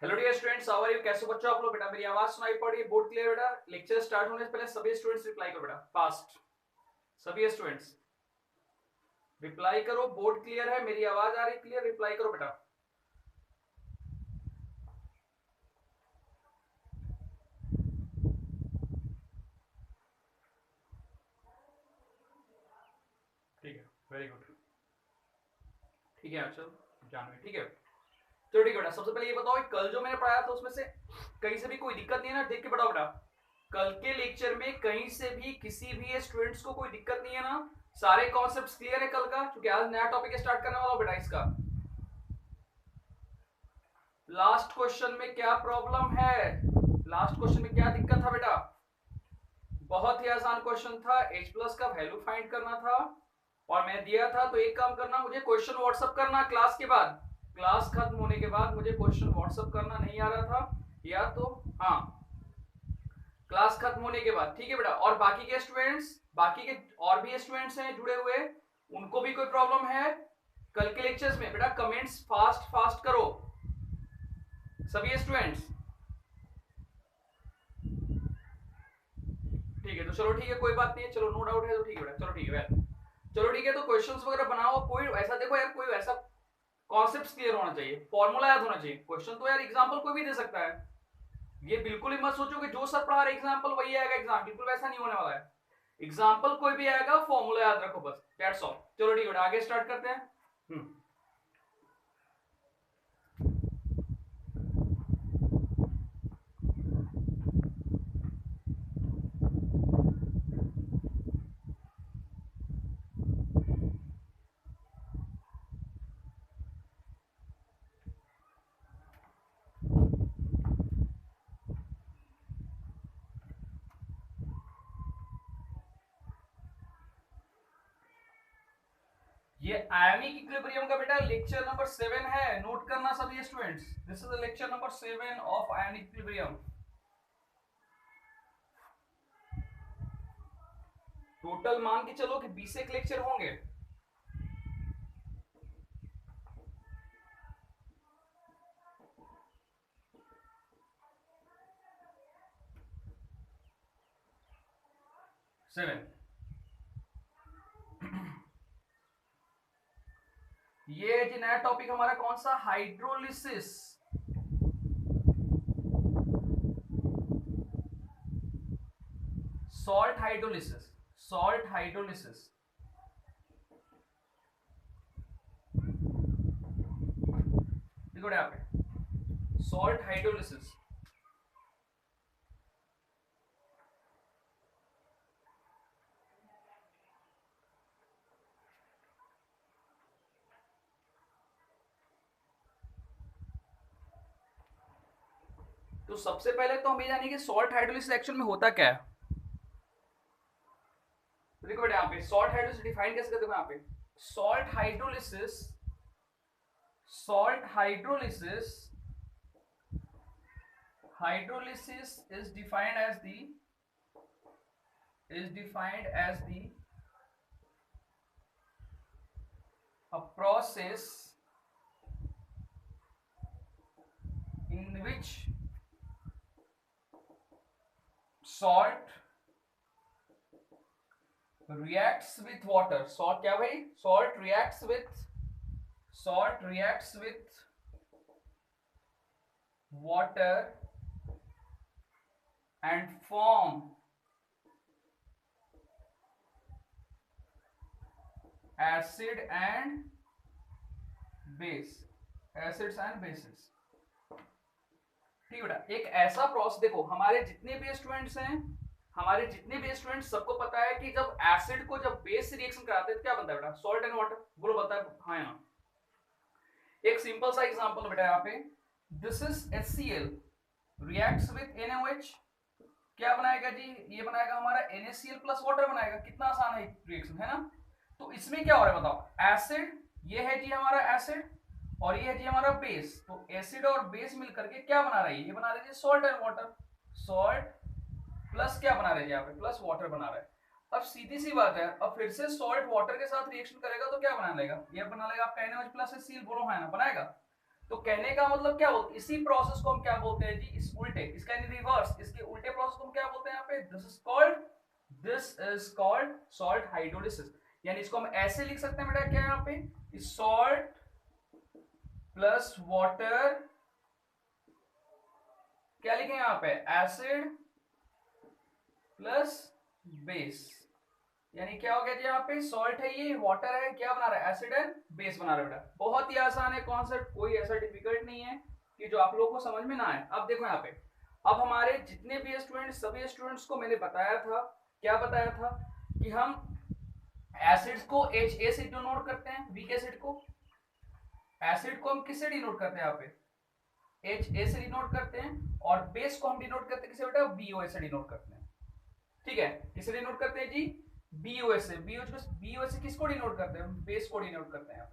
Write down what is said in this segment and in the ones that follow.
Hello dear students, how are you? कैसे बच्चों आप लोग? बेटा मेरी आवाज सुनाई पड़ रही है? बोर्ड क्लियर बेटा? लेक्चर स्टार्ट होने से पहले सभी स्टूडेंट्स रिप्लाई करो बेटा, फास्ट। सभी स्टूडेंट्स रिप्लाई करो। बोर्ड क्लियर है? मेरी आवाज आ रही क्लियर? रिप्लाई करो बेटा। ठीक है, वेरी गुड। ठीक है अक्षर, जानवी, ठीक है। चलो ठीक है बेटा, सबसे पहले ये बताओ कल जो मैंने पढ़ाया था उसमें से कहीं से भी कोई दिक्कत नहीं है ना? देख के बताओ बेटा, कल के लेक्चर में कहीं से भी किसी भी स्टूडेंट्स को कोई दिक्कत नहीं है ना? सारे कॉन्सेप्ट्स क्लियर है कल का? क्योंकि आज नया टॉपिक स्टार्ट करने वाला हूं बेटा इसका। लास्ट क्वेश्चन में क्या प्रॉब्लम है? लास्ट क्वेश्चन में क्या दिक्कत था बेटा? बहुत ही आसान क्वेश्चन था, h प्लस का वैल्यू फाइंड करना था और मैं दिया था। तो एक काम करना, मुझे क्वेश्चन व्हाट्सएप करना क्लास के बाद, क्लास खत्म होने के बाद मुझे क्वेश्चन व्हाट्सएप करना। नहीं आ रहा था या तो हाँ, क्लास खत्म होने के बाद, ठीक है बेटा। और बाकी के स्टूडेंट्स, बाकी के और भी स्टूडेंट्स हैं जुड़े हुए, उनको भी कोई प्रॉब्लम है कल के लेक्चर्स में? बेटा कमेंट्स फास्ट फास्ट करो सभी स्टूडेंट्स। ठीक है, तो चलो ठीक है, कोई बात नहीं है, चलो नो डाउट है तो ठीक है बेटा। चलो ठीक है, चलो ठीक है। तो क्वेश्चंस वगैरह बनाओ। कोई ऐसा देखो यार, कोई ऐसा कॉन्सेप्ट्स क्लियर होना चाहिए, फॉर्मूला याद होना चाहिए। क्वेश्चन तो यार एग्जांपल कोई भी दे सकता है, ये बिल्कुल ही मत सोचो कि जो सर पढ़ा रहे एग्जांपल वही आएगा एग्जाम, बिल्कुल वैसा नहीं होने वाला है। एग्जांपल कोई भी आएगा, फॉर्मूला याद रखो बस, दैट्स ऑल। चलो ठीक है, आगे स्टार्ट करते हैं। ये आयनिक इक्विलिब्रियम का बेटा लेक्चर नंबर 7 है, नोट करना सभी students. This is the lecture number 7 of ionic equilibrium. Total मान के चलो कि 20 एक लेक्चर होंगे। सेवन। ये जी नया टॉपिक हमारा कौन सा? Hydrolysis. Salt hydrolysis, salt hydrolysis. देखो यहाँ पे सॉल्ट हाइड्रोलिसिस। तो सबसे पहले तो हम ये जानिए कि सॉल्ट हाइड्रोलिसिस एक्चुअल में होता क्या है। तो देखो बेटा यहाँ पे सॉल्ट हाइड्रोलिसिस डिफाइन कैसे करते हैं यहाँ पे? Salt hydrolysis, salt hydrolysis, hydrolysis is defined as the a process in which salt reacts with water. Salt क्या भाई? Salt reacts with water and form acid and base, acids and bases। ठीक है बेटा, एक ऐसा प्रोसेस, देखो हमारे जितने भी स्टूडेंट्स हैं, हमारे जितने भी स्टूडेंट्स, सबको पता है कि जब एसिड को जब बेस से रिएक्शन कराते हैं तो क्या बनता है बेटा? Salt and water. बोलो बनता है हाँ या? एक सिंपल सा एग्जांपल बेटा यहाँ पे, this is HCl reacts with NaOH, क्या बनाएगा जी? ये बनाएगा हमारा NaCl प्लस वाटर बनाएगा। कितना आसान है रिएक्शन, है ना? तो इसमें क्या हो रहा है बताओ? एसिड, ये है जी हमारा एसिड, और ये है जी हमारा बेस। तो एसिड और बेस मिलकर के क्या बना रही है? ये बना रही है salt and water. Salt plus क्या बना रहे हैं यहाँ पे? प्लस वाटर बना रहा है। अब सीधी सी बात है, अब फिर से सॉल्ट वाटर के साथ रिएक्शन करेगा तो क्या बना लेगा? ये बना लेगा आपका NaOH प्लस HCl। बोलो हाँ ना, बनाएगा। तो कहने का मतलब क्या होता है, इसी प्रोसेस को हम क्या बोलते हैं जी, इस उल्टे, इसका रिवर्स, इसके उल्टे प्रोसेस को हम क्या बोलते हैं यहाँ पे, this is called salt hydrolysis. यानी इसको हम ऐसे लिख सकते हैं बेटा, क्या यहाँ पे, सॉल्ट प्लस वाटर, क्या लिखें यहाँ पे, एसिड प्लस बेस। यानी क्या हो गया जी, यहाँ पे सॉल्ट है, ये वाटर है, क्या बना रहा है, एसिड एंड बेस बना रहा है बेटा। बहुत ही आसान है कॉन्सेप्ट, कोई ऐसा डिफिकल्ट नहीं है कि जो आप लोगों को समझ में ना आए। अब देखो यहाँ पे, अब हमारे जितने भी स्टूडेंट्स, सभी स्टूडेंट्स को मैंने बताया था, क्या बताया था, कि हम एसिड्स को HA से डिनोट करते हैं, वीक एसिड को, एसिड को हम किससे डिनोट करते हैं यहाँ पे, HA से डिनोट करते हैं, और बेस को हम डिनोट करते हैं किसे बेटा, BOH से डिनोट करते हैं। ठीक है, किसे डिनोट करते हैं जी, BOH से। BOH से किसको डिनोट करते हैं, बेस को डिनोट करते हैं,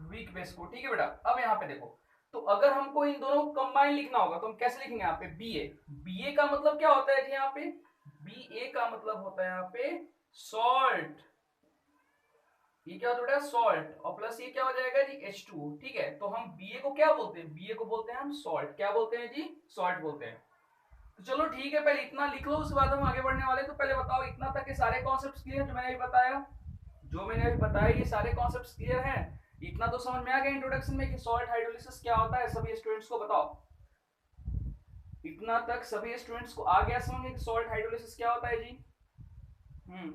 वीक बेस को। ठीक है बेटा, अब यहाँ पे देखो, तो अगर हमको इन दोनों को कंबाइन लिखना होगा तो हम कैसे लिखेंगे यहाँ पे, BA का मतलब क्या होता है जी, यहाँ पे BA का मतलब होता है यहाँ पे सॉल्ट, ये क्या होता है सॉल्ट, और प्लस ये क्या हो जाएगा जी H2O। ठीक है, तो हम BA को क्या बोलते हैं, BA को बोलते हैं हम सॉल्ट, क्या बोलते हैं जी, सॉल्ट बोलते हैं। तो चलो ठीक है, पहले इतना लिख लो, उसके बाद हम आगे बढ़ने वाले। तो पहले बताओ, इतना तक के सारे कॉन्सेप्ट्स क्लियर जो मैंने अभी बताया, जो मैंने अभी बताया, ये सारे कॉन्सेप्ट्स क्लियर हैं? इतना तो समझ में आ गया इंट्रोडक्शन में कि सॉल्ट हाइड्रोलिसिस क्या होता है, सभी स्टूडेंट्स को बताओ। इतना तक सभी स्टूडेंट्स को आ गया समझ में कि सॉल्ट हाइड्रोलिसिस क्या होता है जी?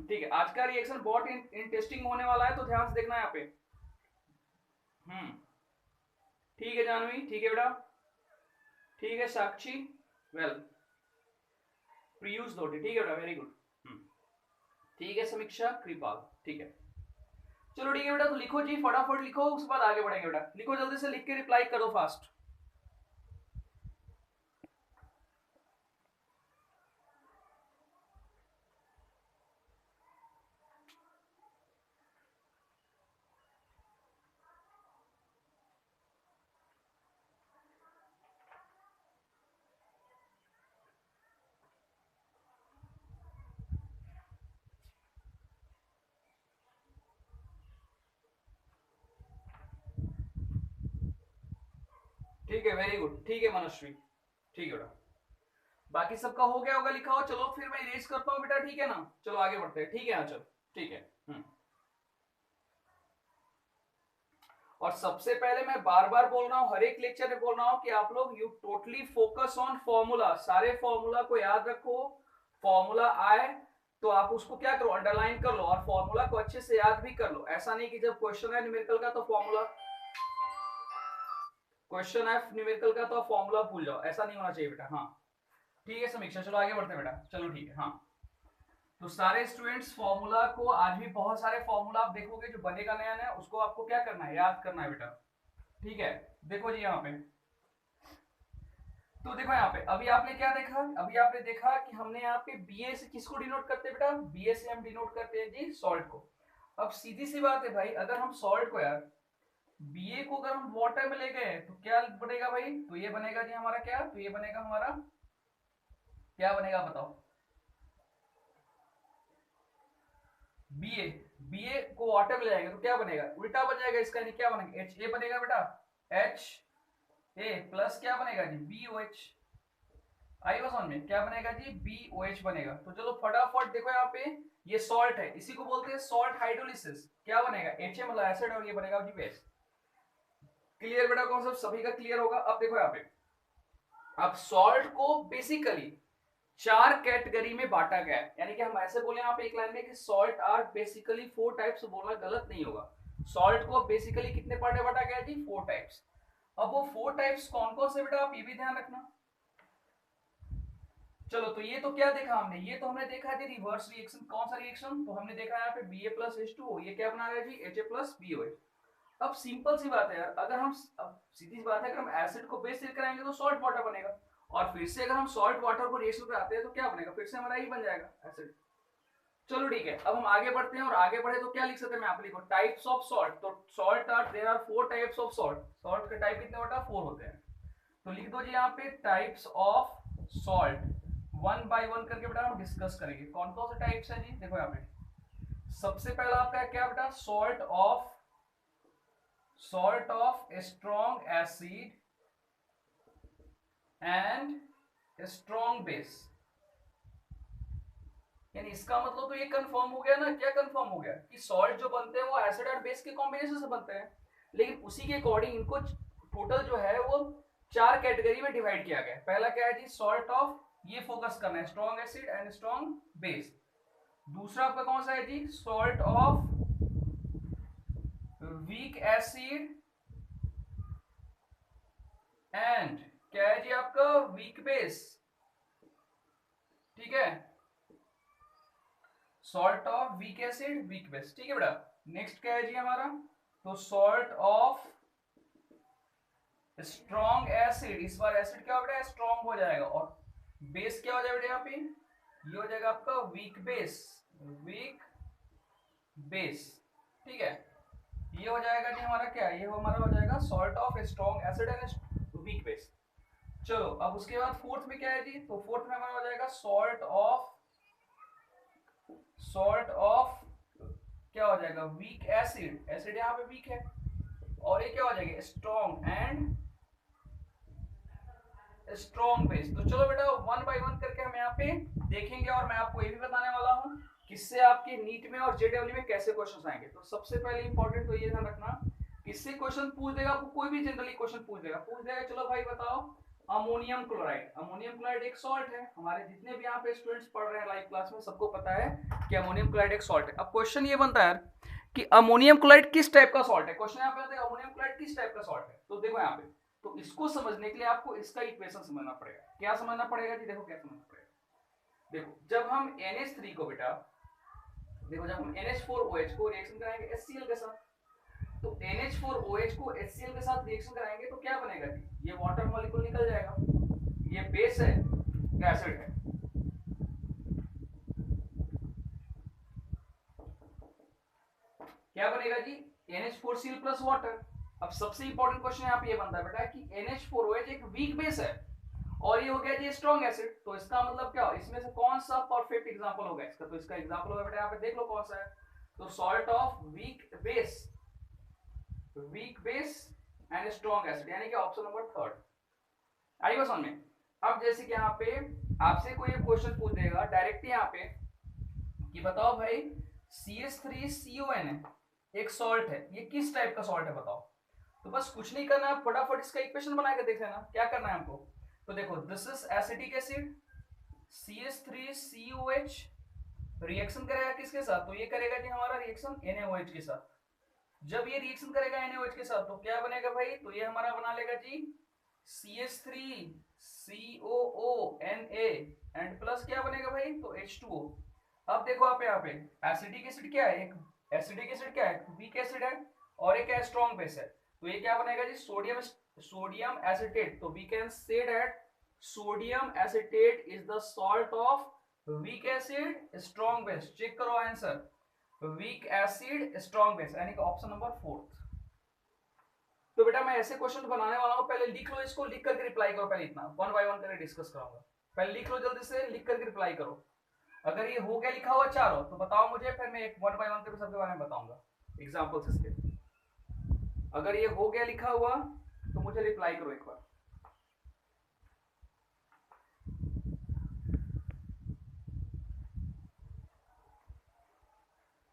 ठीक है, आज का रिएक्शन बहुत इंटरेस्टिंग होने वाला है, तो ध्यान से देखना यहाँ पे। ठीक है जानवी, ठीक है बेटा, ठीक है साक्षी, वेल, प्रियूष दोटी, ठीक है बेटा, वेरी गुड। ठीक है समीक्षा, कृपाल, ठीक है, चलो ठीक है बेटा, तो लिखो जी, फटाफट लिखो, उसके बाद आगे बढ़ेंगे बेटा। लिखो जल्दी से, लिख के रिप्लाई करो फास्ट। ठीक है, वेरी गुड, ठीक है मनस्वी, ठीक है बेटा, बाकी सबका हो गया होगा लिखा हो। चलो फिर मैं इरेज करता हूँ बेटा, ठीक है ना, चलो आगे बढ़ते हैं, ठीक है ना, चलो ठीक है। और सबसे पहले मैं बार बार बोल रहा हूँ, हर एक लेक्चर में बोल रहा हूँ कि आप लोग you totally focus on formula, सारे फॉर्मूला को याद रखो। फॉर्मूला आए तो आप उसको क्या करो, अंडरलाइन कर लो, और फॉर्मूला को अच्छे से याद भी कर लो। ऐसा नहीं कि जब क्वेश्चन है न्यूमेरिकल का तो फॉर्मूला, क्वेश्चन है न्यूमेरिकल का तो फॉर्मूला भूल जाओ, ऐसा नहीं होना चाहिए बेटा। हाँ ठीक है समीक्षा, चलो आगे बढ़ते हैं बेटा, चलो ठीक है। हाँ तो सारे स्टूडेंट्स फॉर्मूला को, आज भी बहुत सारे फॉर्मूला आप देखोगे जो बनेगा नया नया, उसको आपको क्या करना है, याद करना है बेटा। ठीक है, देखो जी यहाँ पे, तो देखो यहाँ पे अभी आपने क्या देखा, अभी आपने देखा कि हमने यहाँ पे BA से किसको डिनोट करते हैं बेटा, BA से हम डिनोट करते हैं जी सॉल्ट को। अब सीधी सी बात है भाई, अगर हम सॉल्ट को यार, BA को अगर हम वाटर में ले गए तो क्या बनेगा भाई, तो ये बनेगा जी हमारा क्या, तो ये बनेगा हमारा, क्या बनेगा बताओ, BA को वाटर में ले जाएंगे तो क्या बनेगा, उल्टा बन जाएगा इसका, क्या बनेगा, HA बनेगा बेटा, HA प्लस क्या बनेगा जी, BOH। आई बात समझ में, क्या बनेगा जी, BOH बनेगा। तो चलो फटाफट देखो यहाँ पे, ये सॉल्ट है, इसी को बोलते हैं सॉल्ट हाइड्रोलिसिस। क्या बनेगा, HA मतलब एसिड, और ये बनेगा जी बेस। क्लियर बेटा, कॉन्सेप्ट सभी का क्लियर होगा। अब देखो यहाँ पे, अब सॉल्ट को बेसिकली 4 कैटेगरी में बांटा गया है, यानी कि हम ऐसे बोले यहाँ पे एक लाइन में कि सॉल्ट आर बेसिकली 4 टाइप्स, बोलना गलत नहीं होगा। सॉल्ट को बेसिकली कितने पार्ट में बांटा गया है जी, 4 टाइप्स। अब वो 4 टाइप्स कौन कौन से बेटा, आप ये भी ध्यान रखना। चलो तो ये तो क्या देखा हमने, ये तो हमने देखा है रिवर्स रिएक्शन। कौन सा रिएक्शन, तो हमने देखा यहाँ पे BA प्लस H2O, ये क्या बना रहा है जी, HA प्लस BOH। अब सिंपल सी बात है यार, अगर हम, अब सीधी सी बात है, अगर हम एसिड को बेस से कराएंगे तो सॉल्ट वाटर बनेगा, और फिर से अगर हम सॉल्ट वाटर को रिएक्शन पे आते हैं तो क्या बनेगा, फिर से हमारा ही बन जाएगा एसिड। चलो ठीक है, अब हम आगे बढ़ते हैं, और आगे बढ़े तो क्या लिख सकते हैं, मैं आप लिखो टाइप्स ऑफ सॉल्ट। तो salt are, there are 4 types of salt. Salt के टाइप कितने बेटा, 4 होते हैं। तो लिख दो जी यहाँ पे टाइप्स ऑफ सॉल्ट, 1 बाय 1 करके बेटा हम डिस्कस करेंगे कौन कौन से टाइप्स है जी। देखो यहाँ पे सबसे पहला आपका क्या बेटा, salt of a strong acid and a strong base। यानी इसका मतलब तो ये कंफर्म हो गया ना, क्या कंफर्म हो गया कि सॉल्ट जो बनते हैं वो एसिड और बेस के कॉम्बिनेशन से बनते हैं, लेकिन उसी के अकॉर्डिंग इनको टोटल जो है वो 4 कैटेगरी में डिवाइड किया गया। पहला क्या है जी, सॉल्ट ऑफ, ये फोकस करना है, strong acid and strong base. दूसरा आपका कौन सा है जी, salt of weak acid and क्या है जी आपका, वीक बेस। ठीक है, salt of weak acid weak base. ठीक है बेटा, नेक्स्ट क्या है जी हमारा, तो सॉल्ट ऑफ स्ट्रॉन्ग एसिड, इस बार एसिड क्या हो बेटा, स्ट्रॉन्ग हो जाएगा, और बेस क्या हो जाएगा बेटा यहाँ पे, ये हो जाएगा आपका वीक बेस, वीक बेस। ठीक है, ये हो जाएगा जी हमारा क्या, ये हमारा हो जाएगा salt of strong acid and weak base. चलो अब उसके बाद फोर्थ में क्या है जी, तो फोर्थ में हमारा हो जाएगा सॉल्ट ऑफ क्या हो जाएगा, वीक एसिड, एसिड यहाँ पे वीक है, और ये क्या हो जाएगा, स्ट्रॉन्ग एंड स्ट्रॉन्ग बेस। तो चलो बेटा वन बाय वन करके हम यहाँ पे देखेंगे, और मैं आपको ये भी बताने वाला हूँ किससे आपके नीट में और जेडब्ल्यू में कैसे क्वेश्चन आएंगे। तो सबसे पहले इंपॉर्टेंट तो ये ध्यान रखना, किससे क्वेश्चन पूछ देगा, आपको कोई भी जनरली क्वेश्चन पूछ देगा, चलो भाई बताओ अमोनियम क्लोराइड। अमोनियम क्लोराइड एक सॉल्ट है, हमारे जितने भी यहाँ पे स्टूडेंट्स पढ़ रहे हैं लाइव क्लास में सबको पता है कि अमोनियम क्लोराइड एक सॉल्ट है। अब क्वेश्चन ये बनता है कि अमोनियम क्लोराइड किस टाइप का सॉल्ट है, क्वेश्चन यहाँ पे अमोनियम क्लोराइड किस टाइप का सॉल्ट है। तो देखो यहाँ पे, तो इसको समझने के लिए आपको इसका इक्वेशन समझना पड़ेगा। क्या समझना पड़ेगा जी, देखो क्या समझना पड़ेगा, देखो जब हम NH3 को बेटा, देखो जब हम NH4OH को रिएक्शन कराएंगे HCl के साथ, तो NH4OH को HCl के साथ रिएक्शन कराएंगे तो क्या बनेगा जी, ये वाटर मॉलिक्यूल निकल जाएगा, ये बेस है या एसिड है, क्या बनेगा जी, NH4Cl प्लस वाटर। अब सबसे इंपॉर्टेंट क्वेश्चन यहाँ पे ये बनता है बेटा कि NH4OH एक वीक बेस है और ये हो गया जी स्ट्रॉन्ग एसिड, तो इसका मतलब क्या, इसमें से कौन सा परफेक्ट एग्जांपल होगा इसका, तो इसका एग्जांपल होगा बेटा यहाँ पे देख लो कौन सा है, तो salt of weak base and strong acid, यानी कि ऑप्शन नंबर थर्ड। आई बात समझ में। अब जैसे कि यहाँ पे आपसे कोई क्वेश्चन पूछ देगा डायरेक्टली यहाँ पे कि बताओ भाई CH3CON एक सॉल्ट है, ये किस टाइप का सॉल्ट है बताओ। तो बस कुछ नहीं करना है, फटाफट इसका इक्वेशन बना के देख लेना, क्या करना है हमको। तो देखो this is acetic acid, CH3COH reaction करेगा किसके साथ, तो ये करेगा जी हमारा रिएक्शन NaOH के साथ। जब ये रिएक्शन करेगा NaOH के साथ तो क्या बनेगा भाई, तो ये हमारा बना लेगा जी CH3COONA एंड प्लस क्या बनेगा भाई, तो H2O। अब देखो आप यहाँ पे एसिडिक एसिड क्या है, एक एसिडिक एसिड क्या है, वीक एसिड है, और एक स्ट्रॉन्ग बेस है, तो ये क्या बनेगा जी, सोडियम एसिटेट। तो we can say that sodium acetate is the salt of weak acid strong base. Check करो answer, weak acid strong base, यानी कि ऑप्शन नंबर फोर्थ। तो बेटा मैं ऐसे क्वेश्चन बनाने वाला हूं, पहले लिख लो इसको, लिख करके रिप्लाई करो, पहले इतना वन बाय वन करके डिस्कस कराऊंगा, पहले लिख लो जल्दी से, लिख करके रिप्लाई करो। अगर ये हो गया लिखा हुआ चारों तो बताओ मुझे, फिर मैं एक वन बाय वन करके सबके बारे में बताऊंगा एग्जांपल्स इसके। अगर ये हो गया लिखा हुआ तो मुझे रिप्लाई करो एक बार।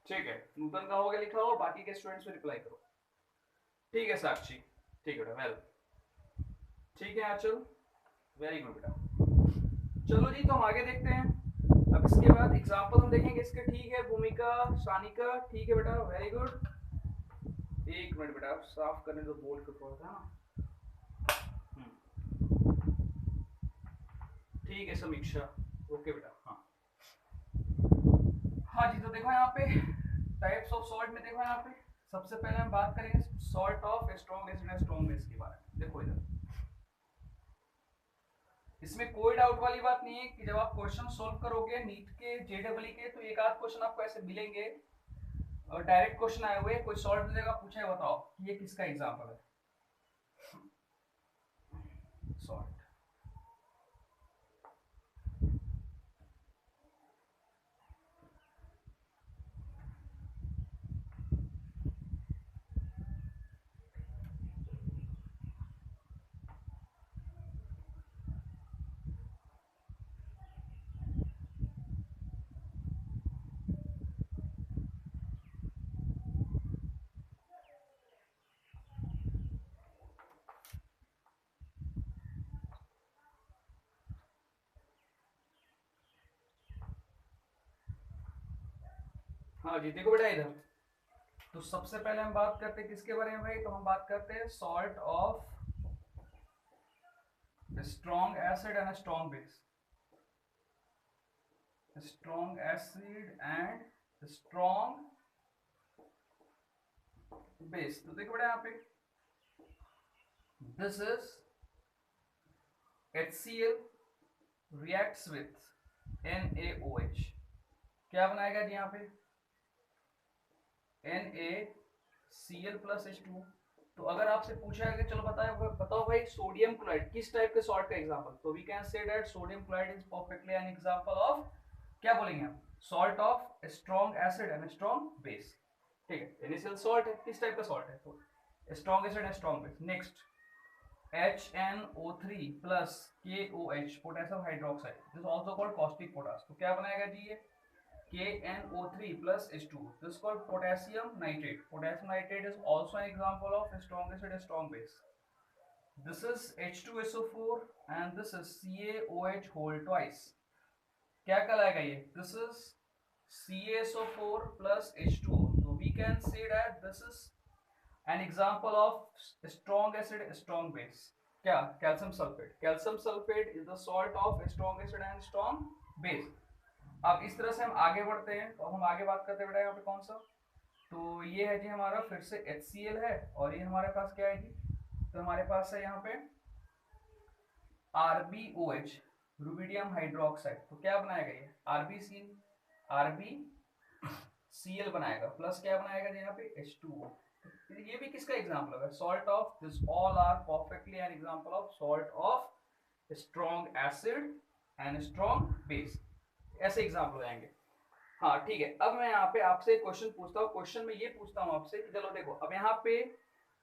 ठीक है, नूतन का हो गया लिखा हुआ, बाकी के स्टूडेंट्स में रिप्लाई करो। ठीक है साक्षी, ठीक है बेटा, वेल ठीक है आंचल, वेरी गुड बेटा। चलो जी तो हम आगे देखते हैं। अब इसके बाद एग्जांपल हम देखेंगे इसके। ठीक है भूमिका, सानिका, ठीक है बेटा, वेरी गुड। एक मिनट बेटा साफ करने दो बोर्ड को थोड़ा सा। ठीक है समीक्षा, ओके बेटा। हाँ हाँ जी, तो देखो यहाँ पे टाइप्स ऑफ सॉल्ट में, देखो यहाँ पे सबसे पहले हम बात करेंगे salt of strong acid and strong base के बारे में। देखो इधर, इसमें कोई डाउट वाली बात नहीं है कि जब आप क्वेश्चन सोल्व करोगे नीट के जेडब्ल्यू के, तो एक आध क्वेश्चन आपको ऐसे मिलेंगे और डायरेक्ट क्वेश्चन आए हुए, कोई सॉल्ट मिलेगा, पूछे बताओ ये किसका एग्जांपल है सॉल्ट। हाँ जी देखो बेटा इधर, तो सबसे पहले हम बात करते हैं किसके बारे में भाई, तो हम बात करते हैं salt of strong acid and strong base, strong acid and strong base. तो देखो बेटा यहाँ पे this is HCl reacts with NaOH, क्या बनाएगा जी यहाँ पे NaCl plus H2। तो अगर आपसे पूछा है कि चलो बताओ भाई सोडियम क्लोराइड किस टाइप के सॉल्ट का एग्जांपल, तो we can say that sodium chloride is perfectly an example of, क्या बोलेंगे हम, salt of strong acid and strong base. ठीक है, इनिशियल सॉल्ट है, किस टाइप का सॉल्ट है, तो strong acid and strong base. Next HNO3 plus KOH potassium hydroxide, this also called caustic potash. तो क्या बनाएगा जी ये KNO3 plus H2, this is called potassium nitrate. Potassium nitrate is also an example of strong acid and strong base. This is H2SO4 and this is CaOH whole twice. क्या कहलाएगा ये, this is CaSO4 plus H2O. So we can say that this is an example of strong acid strong base. क्या, calcium sulfate. Calcium sulfate is the salt of strong acid and strong base. अब इस तरह से हम आगे बढ़ते हैं, तो हम आगे बात करते हैं बेटा यहाँ पे कौन सा, तो ये है जी हमारा फिर से HCl है, और ये हमारे पास क्या है जी, तो हमारे पास है यहाँ पे RbOH रुबिडियम हाइड्रोक्साइड। तो क्या बनाएगा ये RbCl बनाएगा, प्लस क्या बनाएगा जी यहाँ पे H2O। ये भी किसका एग्जाम्पल है, salt of, this all are perfectly an example of salt of strong acid and strong base, ऐसे एग्जाम्पल हो जाएंगे। हाँ ठीक है, अब मैं यहाँ पे आपसे क्वेश्चन पूछता हूँ, क्वेश्चन में ये पूछता हूँ आपसे कि चलो देखो अब यहाँ पे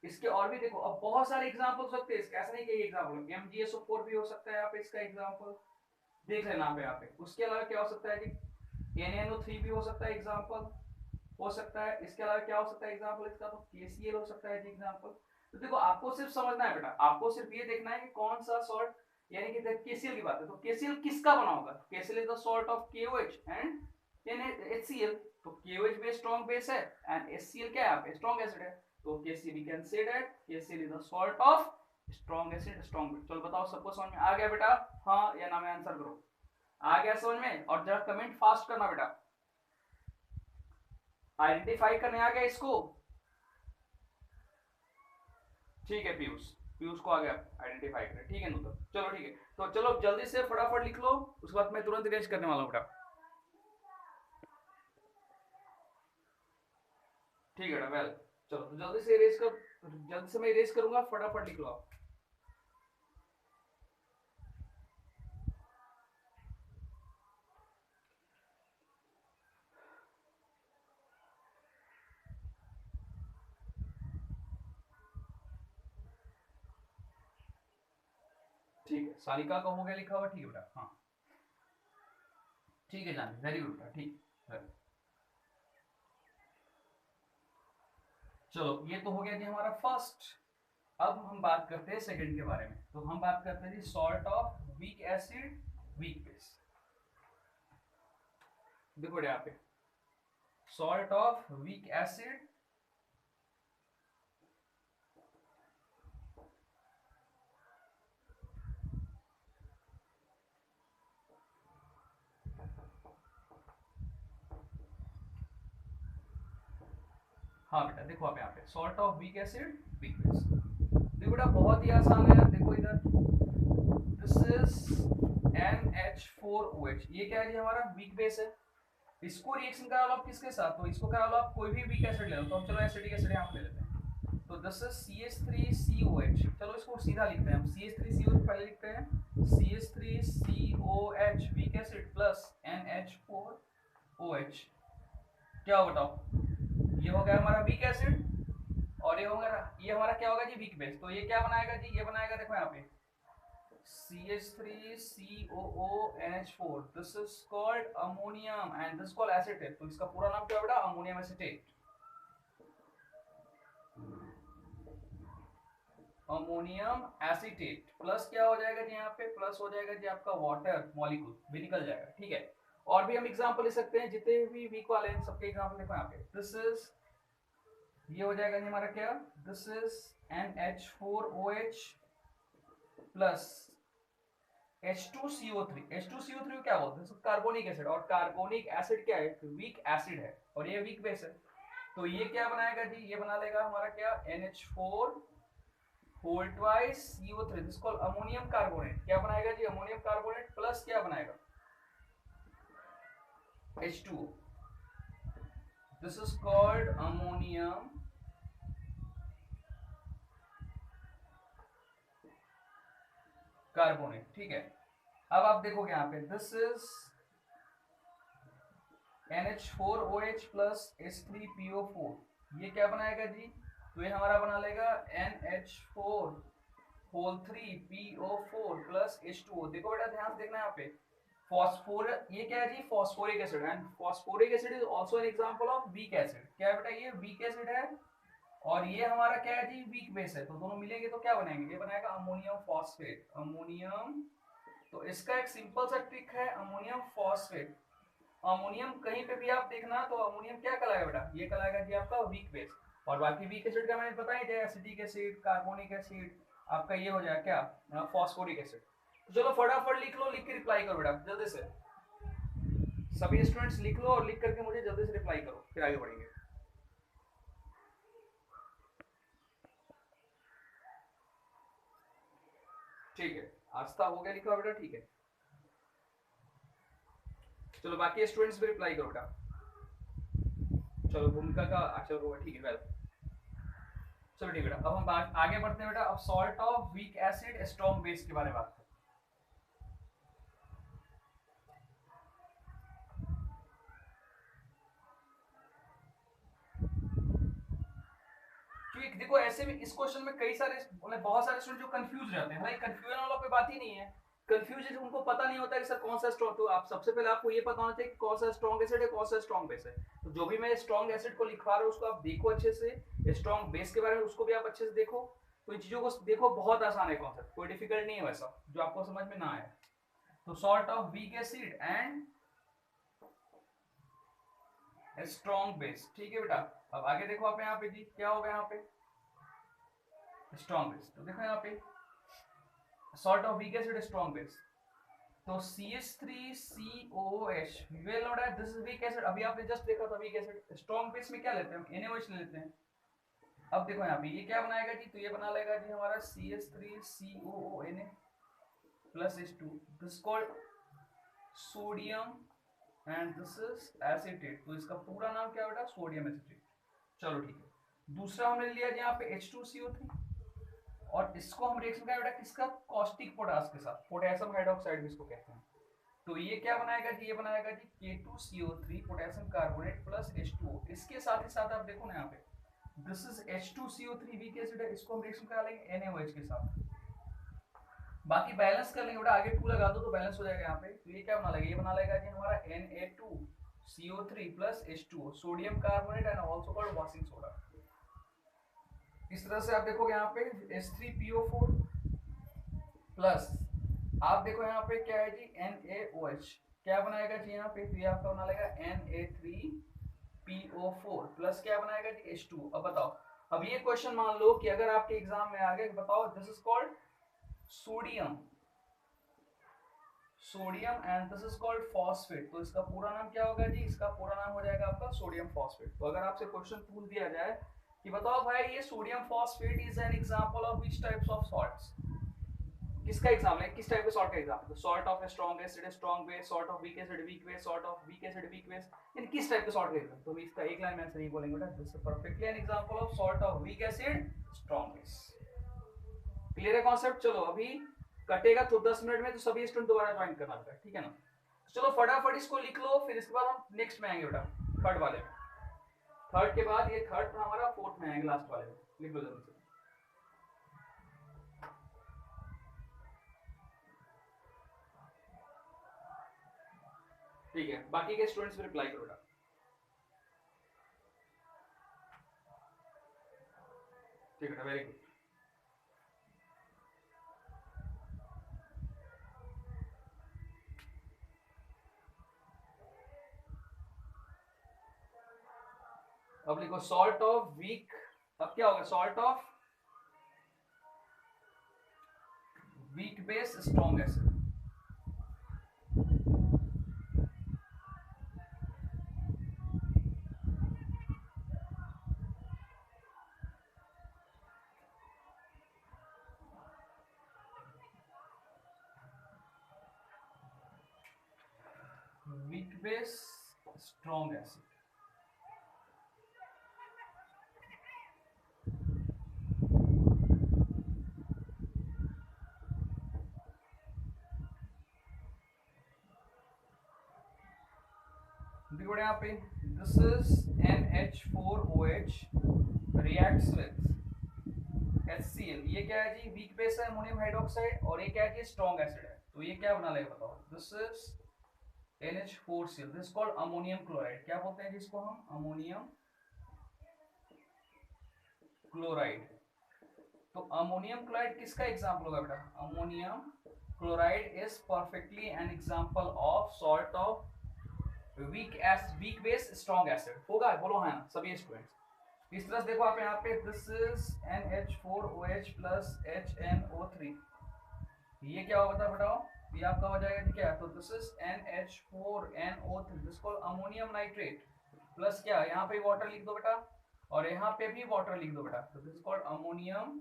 इसके और भी देखो, अब बहुत सारे एग्जाम्पल हो सकते हैं इसके, ऐसा नहीं कि ये एग्जाम्पल, MgSO4 भी हो सकता है यहाँ पे इसका एग्जाम्पल, देख लेना पे यहाँ पे। उसके अलावा क्या हो सकता है जी, NaNO3 भी हो सकता है एग्जाम्पल, हो सकता है। इसके अलावा क्या हो सकता है एग्जाम्पल इसका, तो KCl हो सकता है जी एग्जाम्पल। तो देखो आपको सिर्फ समझना है बेटा, आपको सिर्फ ये देखना है कि कौन सा सॉल्ट, यानी कि KCl की बात है, तो KCl किसका बना होगा, KCl is the salt of KOH and HCl। तो KOH भी स्ट्रॉन्ग बेस है एंड HCl क्या है यहाँ पे स्ट्रॉन्ग एसिड है, तो KCl we can say that KCl is the salt of strong acid strong base. चलो बताओ सबको समझ में आ गया बेटा, हाँ या ना में आंसर करो, आ गया समझ में, और जरा कमेंट फास्ट करना बेटा, आइडेंटिफाई करने आ गया इसको, ठीक है पीयूष को आ गया आइडेंटिफाई करने, ठीक है नुतन, चलो ठीक है। तो चलो जल्दी से फटाफट लिख लो, उसके बाद मैं तुरंत इरेज करने वाला हूँ बेटा, ठीक है बेटा वेल। चलो तो जल्दी से इरेज कर, जल्दी से मैं इरेज करूंगा, फटाफट लिख लो आप। ठीक है, सारिका का हो गया लिखा हुआ, ठीक है बेटा, हाँ ठीक है जान, वेरी गुड बेटा, ठीक है। चलो ये तो हो गया जी हमारा फर्स्ट। अब हम बात करते हैं सेकंड के बारे में, तो हम बात करते हैं जी salt of weak acid weak base. देखो यहाँ पे सॉल्ट ऑफ वीक एसिड हाँ बेटा देखो आप यहाँ पे salt of weak acid weak base, देखो बेटा बहुत ही आसान है, देखो इधर दिस इज NH4OH, ये क्या है जी हमारा वीक बेस है, इसको रिएक्शन करा लो आप किसके साथ, तो इसको करा लो आप कोई भी वीक एसिड ले लो, तो हम चलो एसिडिक एसिड यहाँ पे ले लेते हैं, तो दिस इज CH3COH, चलो इसको सीधा लिखते हैं हम, CH3COH पहले लिखते हैं, CH3COH weak acid plus NH4OH, क्या हो बताओ, ये हो गया हमारा वीक एसिड, और ये हमारा क्या होगा जी वीक बेस, तो ये क्या बनाएगा जी, ये बनाएगा देखो यहाँ पे CH3COONH4, this is called ammonium and this is called acetate, तो इसका पूरा नाम क्या बेटा, ammonium acetate, ammonium acetate, plus क्या हो जाएगा जी यहाँ पे, प्लस हो जाएगा जी आपका वाटर मॉलिक्यूल भी निकल जाएगा, ठीक है। और भी हम एग्जांपल ले सकते हैं, जितने भी वीक वाले हैं सबके एग्जांपल देखो यहाँ पे। दिस इज, ये हो जाएगा जी हमारा क्या, this is NH4OH plus H2CO3। H2CO3 को क्या बोलते हैं, कार्बोनिक एसिड, और कार्बोनिक एसिड क्या है, वीक एसिड है और ये वीक बेस है। तो ये क्या बनाएगा जी, ये बना लेगा हमारा क्या, NH4 whole twice CO3, this called ammonium carbonate. क्या बनाएगा जी, अमोनियम कार्बोनेट प्लस क्या बनाएगा, H2O, this is called ammonium carbonate. ठीक है, अब आप देखोगे यहाँ पे this is NH4OH plus H3PO4, ये क्या बनाएगा जी, तो ये हमारा बना लेगा NH4 whole 3PO4 plus H2O। देखो बेटा ध्यान से देखना यहाँ पे, फॉस्फोर, ये क्या है जी, phosphoric acid, and phosphoric acid is also an example of weak acid. क्या है बेटा, ये वीक एसिड है और ये हमारा क्या है जी, वीक बेस है। तो दोनों मिलेंगे तो क्या बनेंगे, ये बनाएगा अमोनियम फॉस्फेट, अमोनियम। तो इसका एक सिंपल सा ट्रिक है, अमोनियम फॉस्फेट। अमोनियम कहीं पे भी आप देखना तो अमोनियम क्या कहलाएगा बेटा, ये कहलाएगा जी आपका वीक बेस। और बाकी वीक एसिड का मैंने बताया दिया, एसिटिक एसिड, कार्बोनिक एसिड, आपका ये हो जाएगा क्या, फॉस्फोरिक एसिड। तो चलो फटाफट लिख लो, लिख के रिप्लाई करो बेटा जल्दी से, सभी स्टूडेंट्स लिख लो और लिख करके मुझे जल्दी से रिप्लाई करो, फिर आगे बढ़ेंगे। ठीक है, आस्था हो गया लिखा बेटा, ठीक है। चलो बाकी स्टूडेंट्स भी रिप्लाई करो बेटा। चलो भूमिका का अक्षर होगा, ठीक है वेल। चलो ठीक है बेटा, अब हम आगे बढ़ते हैं बेटा। अब salt of weak acid strong base के बारे में बात करते हैं। क्योंकि देखो ऐसे भी इस क्वेश्चन में कई सारे मतलब बहुत सारे स्टूडेंट जो कंफ्यूज रहते हैं, भाई कंफ्यूजन वालों पे बात ही नहीं है। कंफ्यूजन उनको पता नहीं होता कि सर कौन सा स्ट्रॉन्ग, तो आप सबसे पहले आपको ये पता होना चाहिए कि कौन सा स्ट्रॉन्ग एसिड है, कौन सा स्ट्रॉन्ग बेस है। तो जो भी मैं स्ट्रॉन्ग एसिड को लिखवा रहा हूँ उसको आप देखो अच्छे से, स्ट्रॉन्ग बेस के बारे में उसको भी आप अच्छे से देखो। तो इन चीजों को देखो, बहुत आसान है कॉन्सेप्ट, कोई डिफिकल्ट नहीं है वैसा जो आपको समझ में ना आए। तो salt of weak acid and strong base, ठीक है बेटा। अब आगे देखो आप यहाँ पे जी क्या होगा, यहाँ पे स्ट्रॉन्ग बेस। तो देखो यहाँ पे salt of weak acid strong base, तो CH3COOH, वेल नोट है, दिस इज वीक एसिड। अभी आपने जस्ट देखा था वीक एसिड, स्ट्रॉन्ग बेस में क्या लेते हैं हम, NaOH ले लेते हैं। अब देखो यहाँ पे ये क्या बनाएगा जी, तो ये बना लेगा जी हमारा CH3COONA plus H2, this called sodium and this is acetate. तो इसका पूरा नाम क्या बेटा, सोडियम एसिटेट। चलो ठीक है, दूसरा हमने लिया यहाँ पे H2CO3, और इसको हम रिएक्शन का बेटा किसका, कॉस्टिक पोटास के साथ, पोटेशियम हाइड्रोक्साइड भी इसको कहते हैं। तो ये क्या बनाएगा जी, ये बनाएगा जी K2CO3 potassium carbonate plus H2O। इसके साथ ही साथ आप देखो ना यहाँ पे this is H2CO3 weak acid है, इसको हम रिएक्शन करा लेंगे NaOH के साथ। बाकी बैलेंस कर लेंगे बेटा, आगे 2 लगा दो तो बैलेंस हो जाएगा यहाँ पे। तो ये क्या बना लेगा, ये बना लेगा जी हमारा Na2CO3 plus H2O, sodium carbonate and also called washing soda. इस तरह से आप देखोगे यहाँ पे H3PO4 प्लस आप देखो यहाँ पे क्या है जी NaOH, क्या बनाएगा जी यहाँ पे, तो ये आपका बना लेगा Na3PO4 प्लस क्या बनाएगा जी H2। अब बताओ, अब ये क्वेश्चन मान लो कि अगर आपके एग्जाम में आ गया, बताओ this is called sodium, sodium and this is called phosphate. तो इसका पूरा नाम क्या होगा जी, इसका पूरा नाम हो जाएगा आपका सोडियम फॉस्फेट। तो अगर आपसे क्वेश्चन पूछ दिया जाए कि बताओ भाई ये sodium phosphate is an example of which types of salts, किसका एग्जाम है, किस टाइप के सॉल्ट का एग्जाम, तो salt of strong acid strong base, salt of weak acid weak base, salt of weak acid weak base, इन किस type के salt का एग्जाम। तो इसका एक लाइन में आंसर नहीं बोलेंगे बेटा, this is perfectly an example of salt of weak acid strong base. Clear है कॉन्सेप्ट। चलो अभी कटेगा तो 10 मिनट में, तो सभी स्टूडेंट दोबारा ज्वाइन करना होगा, ठीक है ना। चलो फटाफट इसको लिख लो, फिर इसके बाद हम नेक्स्ट में आएंगे बेटा, थर्ड वाले में। थर्ड के बाद ये थर्ड था हमारा, फोर्थ में आएंगे लास्ट वाले में, लिख लो जल्दी से। ठीक है, बाकी के स्टूडेंट्स भी रिप्लाई करो बेटा। ठीक है, वेरी गुड। अब लिखो सॉल्ट ऑफ वीक, अब क्या होगा, salt of weak base strong acid. Weak base strong acid. देखो यहाँ पे this is NH4OH reacts with HCl, ये क्या है जी, वीक बेस है अमोनियम हाइड्रोक्साइड, और ये क्या है जी, स्ट्रॉन्ग एसिड है। तो ये क्या बना लेगा बताओ, this is NH4Cl, this called ammonium chloride. क्या बोलते हैं जिसको हम, अमोनियम क्लोराइड। तो अमोनियम क्लोराइड किसका एग्जांपल होगा बेटा, ammonium chloride is perfectly an example of salt of weak base strong acid होगा, बोलो हाँ सभी स्टूडेंट्स। इस तरह से देखो आप यहाँ पे this is NH4OH plus HNO3, ये क्या होगा बताओ, ये आपका हो जाएगा क्या, तो this is NH4NO3, this called ammonium nitrate, plus क्या यहाँ पे वाटर लिख दो बेटा, और यहाँ पे भी वाटर लिख दो बेटा, तो this is called ammonium,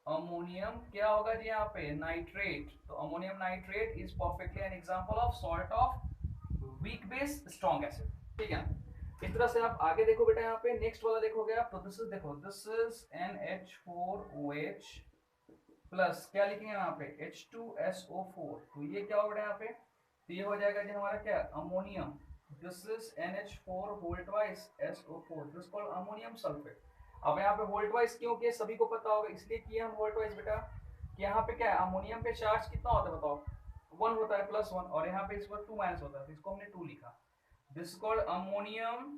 ammonium क्या होगा जी यहाँ पे, नाइट्रेट। तो ammonium nitrate is perfectly an example of salt of weak base strong acid, ठीक है। इस तरह से आप आगे देखो बेटा, यहाँ पे नेक्स्ट वाला देखोगे आप, तो दिस इज देखो, दिस इज NH4OH प्लस क्या लिखेंगे यहाँ पे H2SO4, तो ये क्या होगा यहाँ पे, तो ये हो जाएगा जी हमारा क्या, ammonium, this is NH4 volt wise SO4, this called ammonium sulphate. अब यहाँ पे वोल्ट वाइज क्यों किया, सभी को पता होगा, इसलिए किया हम वोल्ट वाइज बेटा, कि यहाँ पे क्या है, अमोनियम पे चार्ज कितना होता है बताओ, 1 होता है, +1, और यहाँ पे इस पर 2 माइनस होता है, तो इसको हमने 2 लिखा, दिस कॉल्ड अमोनियम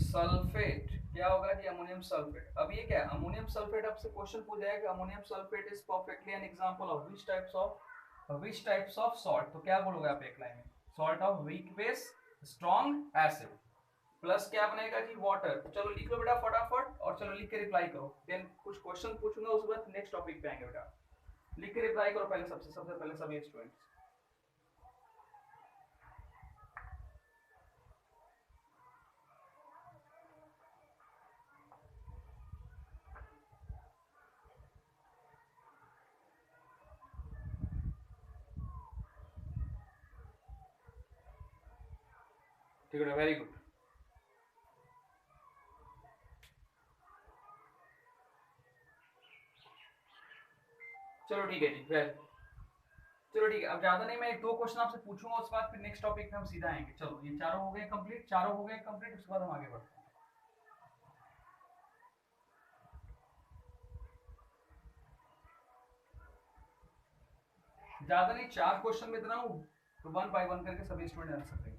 सल्फेट। क्या होगा जी, अमोनियम सल्फेट। अब ये क्या है, अमोनियम सल्फेट, आपसे क्वेश्चन पूछ जाएगा, ammonium sulphate is perfectly an example of which types of salt, तो क्या बोलोगे आप एक लाइन में, salt of weak base strong acid, plus क्या बनेगा जी, वाटर। तो चलो लिख लो बेटा फटाफट, और चलो लिख के रिप्लाई करो, देन कुछ क्वेश्चन पूछूंगा, उसके बाद नेक्स्ट टॉपिक पे आएंगे बेटा, लिख के रिप्लाई करो पहले, सबसे पहले सभी स्टूडेंट्स। ठीक है, वेरी गुड। चलो ठीक है जी, वेल चलो ठीक है, अब ज्यादा नहीं, मैं 1-2 क्वेश्चन आपसे पूछूंगा, उसके बाद फिर नेक्स्ट टॉपिक पे हम सीधा आएंगे। चलो ये चारों हो गए कंप्लीट, उसके बाद हम आगे बढ़ते हैं। ज्यादा नहीं, 4 क्वेश्चन में इतना हूँ, तो 1 बाय 1 करके सभी स्टूडेंट आंसर देंगे।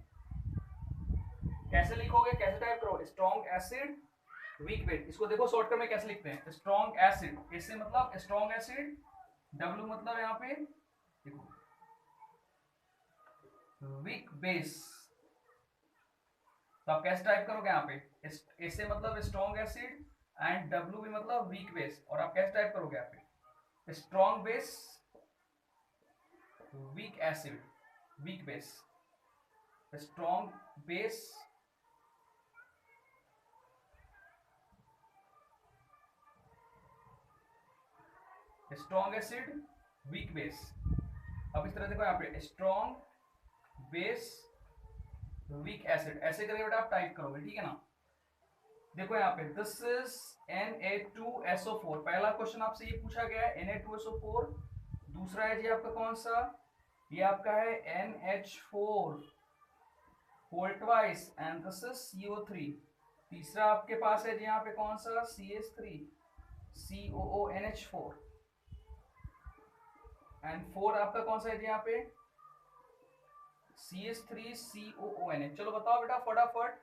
कैसे लिखोगे, कैसे टाइप करो, स्ट्रॉन्ग एसिड वीक बेस, इसको देखो शॉर्टकट में कैसे लिखते हैं, स्ट्रॉन्ग एसिड, इससे मतलब स्ट्रॉन्ग एसिड, W मतलब यहाँ पे देखो वीक बेस, तो आप कैसे टाइप करोगे यहाँ पे, इससे मतलब स्ट्रॉन्ग एसिड, एंड W भी मतलब वीक बेस, और आप कैसे टाइप करोगे यहाँ पे, strong base weak acid, weak base, strong base strong acid weak base. अब इस तरह देखो यहाँ पे स्ट्रॉन्ग बेस वीक एसिड, ऐसे करके बेटा आप टाइप करोगे, ठीक है ना। देखो यहाँ पे दिस इज Na2SO4, पहला क्वेश्चन आपसे ये पूछा गया है Na2SO4, दूसरा है जी आपका कौन सा, ये आपका है NH4 volt wise, and this is CO3, तीसरा आपके पास है जी यहाँ पे कौन सा, CH3 COONH4, एंड 4 आपका कौन सा है जी यहाँ पे, CH3COONH। चलो बताओ बेटा फटाफट,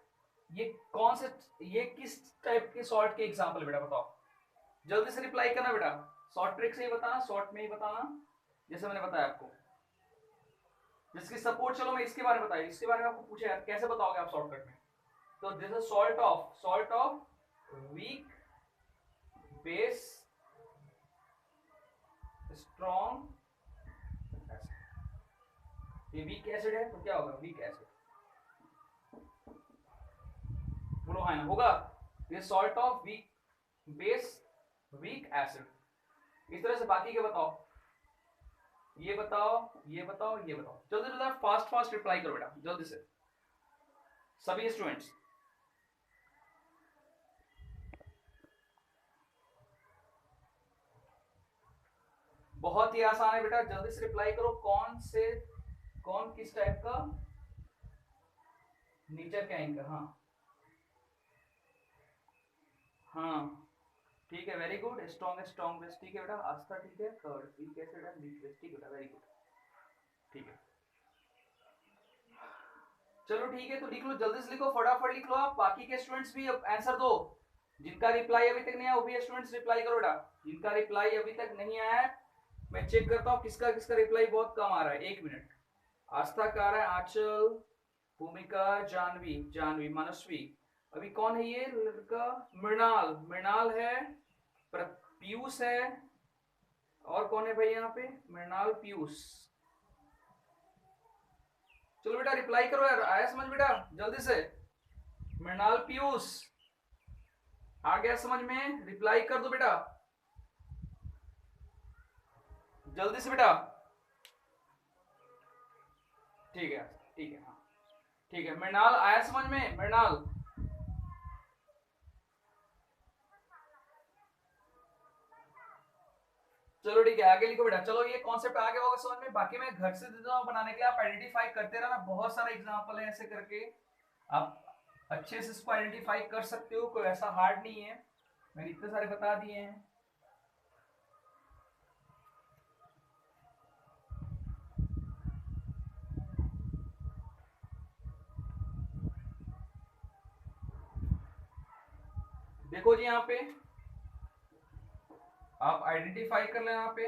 ये कौन से, ये किस टाइप के सॉल्ट के एग्जांपल है बेटा, बताओ जल्दी से रिप्लाई करना बेटा, शॉर्ट ट्रिक से ही बताना, शॉर्ट में ही बताना, जैसे मैंने बताया आपको, जिसकी सपोर्ट, चलो मैं इसके बारे में बताइए, इसके बारे में आपको पूछे यार कैसे बताओगे आप शॉर्टकट में। तो this is salt of weak base strong, ये वीक एसिड है तो क्या होगा, वीक एसिड, बोलो हाँ ना होगा। ये salt of weak base weak acid. इस तरह से बाकी के बताओ, ये बताओ, ये बताओ, ये बताओ, जल्दी जल्दी फास्ट फास्ट रिप्लाई करो बेटा जल्दी से सभी स्टूडेंट्स। बहुत ही आसान है बेटा, जल्दी से रिप्लाई करो। कौन किस टाइप का नेचर क्या इनका, हाँ हाँ ठीक है, वेरी गुड। स्ट्रॉन्ग बेस, ठीक है बेटा। आस्था ठीक है, third week acid and week base, ठीक है बेटा, वेरी गुड, ठीक है। चलो ठीक है, तो लिख लो, जल्दी से लिखो, फटाफट लिख लो आप। बाकी के स्टूडेंट्स भी अब आंसर दो, जिनका रिप्लाई अभी तक नहीं आया वो भी स्टूडेंट्स रिप्लाई करो बेटा। जिनका रिप्लाई अभी तक नहीं आया है, मैं चेक करता हूँ किसका किसका रिप्लाई बहुत कम आ रहा है, एक मिनट। आस्था का आ रहा है, आंचल, भूमिका, जानवी, मनस्वी, अभी कौन है ये लड़का, मृणाल है, पीयूष है, और कौन है भाई यहाँ पे, मृणाल, पीयूष। चलो बेटा रिप्लाई करो यार, आया समझ बेटा, जल्दी से। मृणाल, पीयूष, आ गया समझ में, रिप्लाई कर दो बेटा जल्दी से बेटा। ठीक है, ठीक है, हाँ ठीक है। मृणाल आया समझ में, मृणाल। चलो ठीक है, आगे लिखो बेटा। चलो ये कॉन्सेप्ट आ गया होगा समझ में। बाकी मैं घर से देता हूँ बनाने के लिए, आप आइडेंटिफाई करते रहना, बहुत सारे एग्जाम्पल है ऐसे करके, आप अच्छे से इसको आइडेंटिफाई कर सकते हो, कोई ऐसा हार्ड नहीं है, मैंने इतने सारे बता दिए हैं। देखो जी यहाँ पे आप आइडेंटिफाई कर लेना, यहाँ पे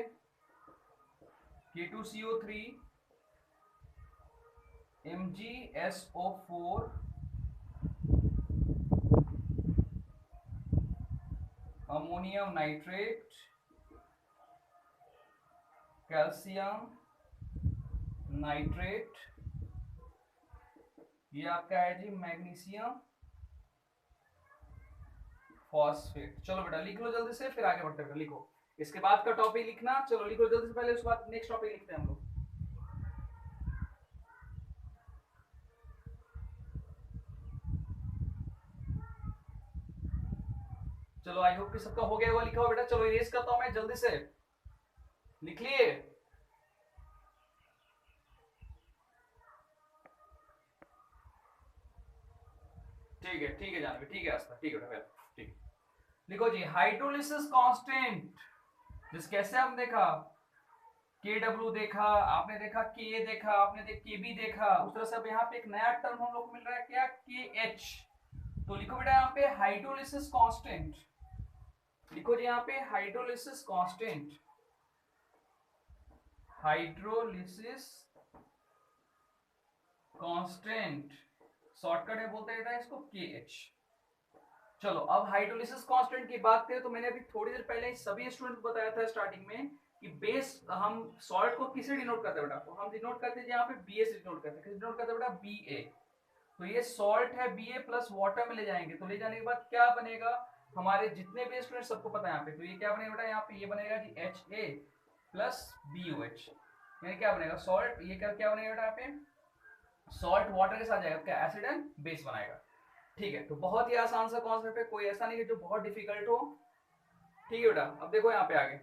K2CO3 MgSO4 ammonium nitrate, calcium nitrate, ये आपका है जी मैग्नीशियम फॉस्फेट। चलो बेटा लिख लो जल्दी से, फिर आगे बढ़ते हैं, लिखो इसके बाद का टॉपिक लिखना। चलो लिखो जल्दी से, पहले उसके बाद नेक्स्ट टॉपिक लिखते हैं हम लोग। चलो आई होप कि सबका हो गया, वो लिखा हुआ बेटा। चलो इरेज करता हूं मैं, जल्दी से लिख लिए। ठीक है जानवी, ठीक है आस्था, ठीक है बेटा, ठीक है। लिखो जी, हाइड्रोलिसिस कांस्टेंट, जिस कैसे आपने देखा के डब्ल्यू देखा, आपने देखा के देखा, आपने देख के बी देखा, उस तरह से अब यहाँ पे एक नया टर्म हम लोग को मिल रहा है क्या, के एच। तो लिखो बेटा यहाँ पे हाइड्रोलिसिस कांस्टेंट, लिखो जी यहाँ पे hydrolysis constant, hydrolysis constant shortcut में बोलते हैं इसको के एच। चलो अब हाइड्रोलिसिस कांस्टेंट की बात करें तो मैंने अभी थोड़ी देर पहले सभी स्टूडेंट को बताया था स्टार्टिंग में कि बेस, हम सॉल्ट को किसे डिनोट करते हैं बेटा, तो हम डिनोट करते हैं यहाँ पे बी ए से डिनोट करते हैं, किसे डिनोट करते हैं बेटा, बी ए। तो ये सॉल्ट है बी ए प्लस वाटर में ले जाएंगे, तो ले जाने के बाद क्या बनेगा, हमारे जितने भी स्टूडेंट सबको पता है यहाँ पे, तो ये क्या बनेगा बेटा, यहाँ पे ये बनेगा जी H A plus B O H, यानी क्या बनेगा सॉल्ट, ये क्या बनेगा बेटा यहाँ पे, सॉल्ट वाटर के साथ जाएगा, क्या एसिड एंड बेस बनाएगा। ठीक है, तो बहुत ही आसान सा कॉन्सेप्ट है, कोई ऐसा नहीं है जो बहुत डिफिकल्ट हो। ठीक है बेटा, अब देखो यहाँ पे आगे,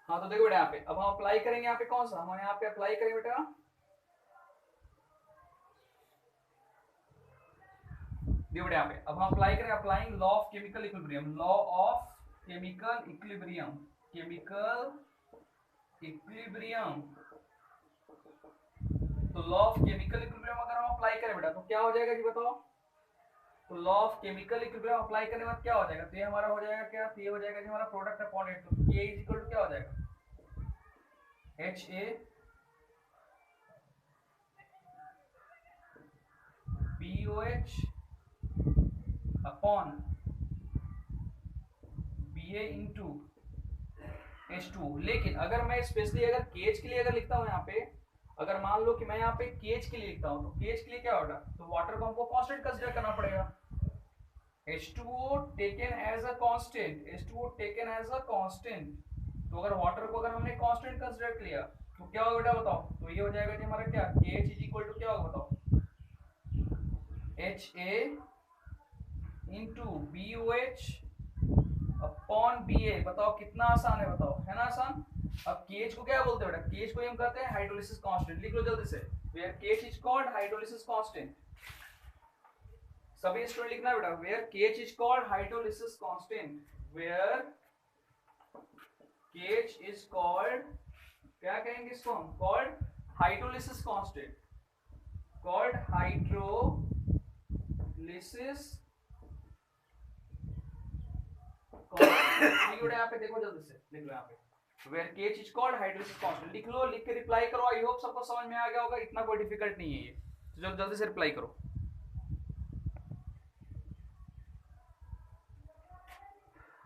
हाँ तो देखो बेटा यहाँ पे अब हम अप्लाई करेंगे, यहाँ पे कौन सा हम यहाँ पे अप्लाई करेंगे बेटा, देखो यहाँ पे अब हम अप्लाई करें, applying law of chemical equilibrium, law of chemical equilibrium, chemical equilibrium. तो लॉ ऑफ केमिकल इक्विलिब्रियम अगर हम अप्लाई करें बेटा तो क्या हो जाएगा जी बताओ। तो law of chemical equilibrium apply करने के बाद क्या हो जाएगा, तो ये हमारा हो जाएगा क्या, तो ये हो जाएगा जी हमारा प्रोडक्ट अपॉन रेट। तो K इज इक्वल टू क्या हो जाएगा, HABOH upon BA into H2। लेकिन अगर मैं स्पेशली अगर केज के लिए अगर लिखता हूँ यहाँ पे, अगर मान लो कि मैं यहाँ पे केज के लिए लिखता हूँ, तो केज के लिए क्या होगा, तो वाटर को हमको कांस्टेंट कंसीडर करना पड़ेगा। H2O taken as a constant, H2O taken as a constant। तो अगर वाटर को अगर हमने कांस्टेंट कंसीडर किया तो क्या होगा बेटा बताओ, तो ये हो जाएगा जी हमारा क्या, KH इज इक्वल टू क्या होगा बताओ, HA into BOH upon BA। बताओ कितना आसान है, बताओ है ना आसान। अब KH को क्या बोलते हैं बेटा, KH को हम कहते हैं हाइड्रोलिसिस कांस्टेंट। लिख लो जल्दी से, where KH is called hydrolysis constant. सभी स्टूडेंट लिखना बेटा, where KH is called hydrolysis constant, where KH is called, क्या कहेंगे इसको हम, called hydrolysis constant, called hydrolysis constant. यहाँ पे देखो जल्दी से लिख लो, यहाँ पे where KH is called hydrolysis constant लिख लो, लिख के रिप्लाई करो। आई होप सबको समझ में आ गया होगा, इतना कोई डिफिकल्ट नहीं है ये, तो जल्दी से रिप्लाई करो।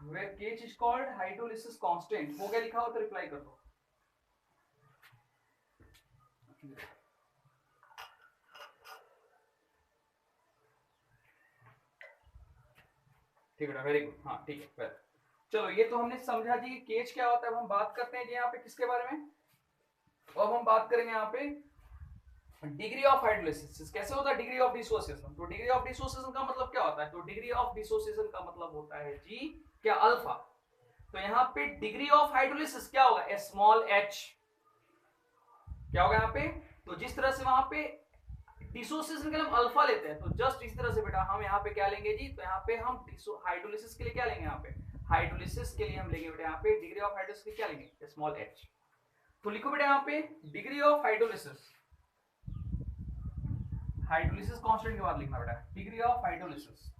Where KH is called hydrolysis constant, हो गया लिखा हो तो रिप्लाई कर दो। ठीक है, वेरी गुड, हाँ ठीक है। चलो ये तो हमने समझा जी केच क्या होता है। अब हम बात करते हैं जी यहाँ पे किसके बारे में, अब हम बात करेंगे यहाँ पे डिग्री ऑफ हाइड्रोलिसिस कैसे होता है, डिग्री ऑफ डिसोसिएशन। तो डिग्री ऑफ डिसोसिएशन का मतलब क्या होता है, तो डिग्री ऑफ डिसोसिएशन का मतलब होता है जी क्या, अल्फा। तो यहाँ पे डिग्री ऑफ हाइड्रोलिसिस क्या होगा, स्मॉल h। क्या होगा यहाँ पे, तो जिस तरह से वहां पे डिसोसिएशन के लिए हम अल्फा लेते हैं, तो जस्ट इस तरह से बेटा हम यहाँ पे क्या लेंगे जी, तो यहाँ पे हम हाइड्रोलिसिस के लिए क्या लेंगे, यहाँ पे हाइड्रोलिसिस के लिए हम लेंगे बेटा यहाँ पे डिग्री ऑफ हाइड्रोलिसिस के क्या लेंगे, स्मॉल h। तो लिखो बेटा यहाँ पे degree of hydrolysis, hydrolysis constant के बाद लिखना बेटा degree of hydrolysis.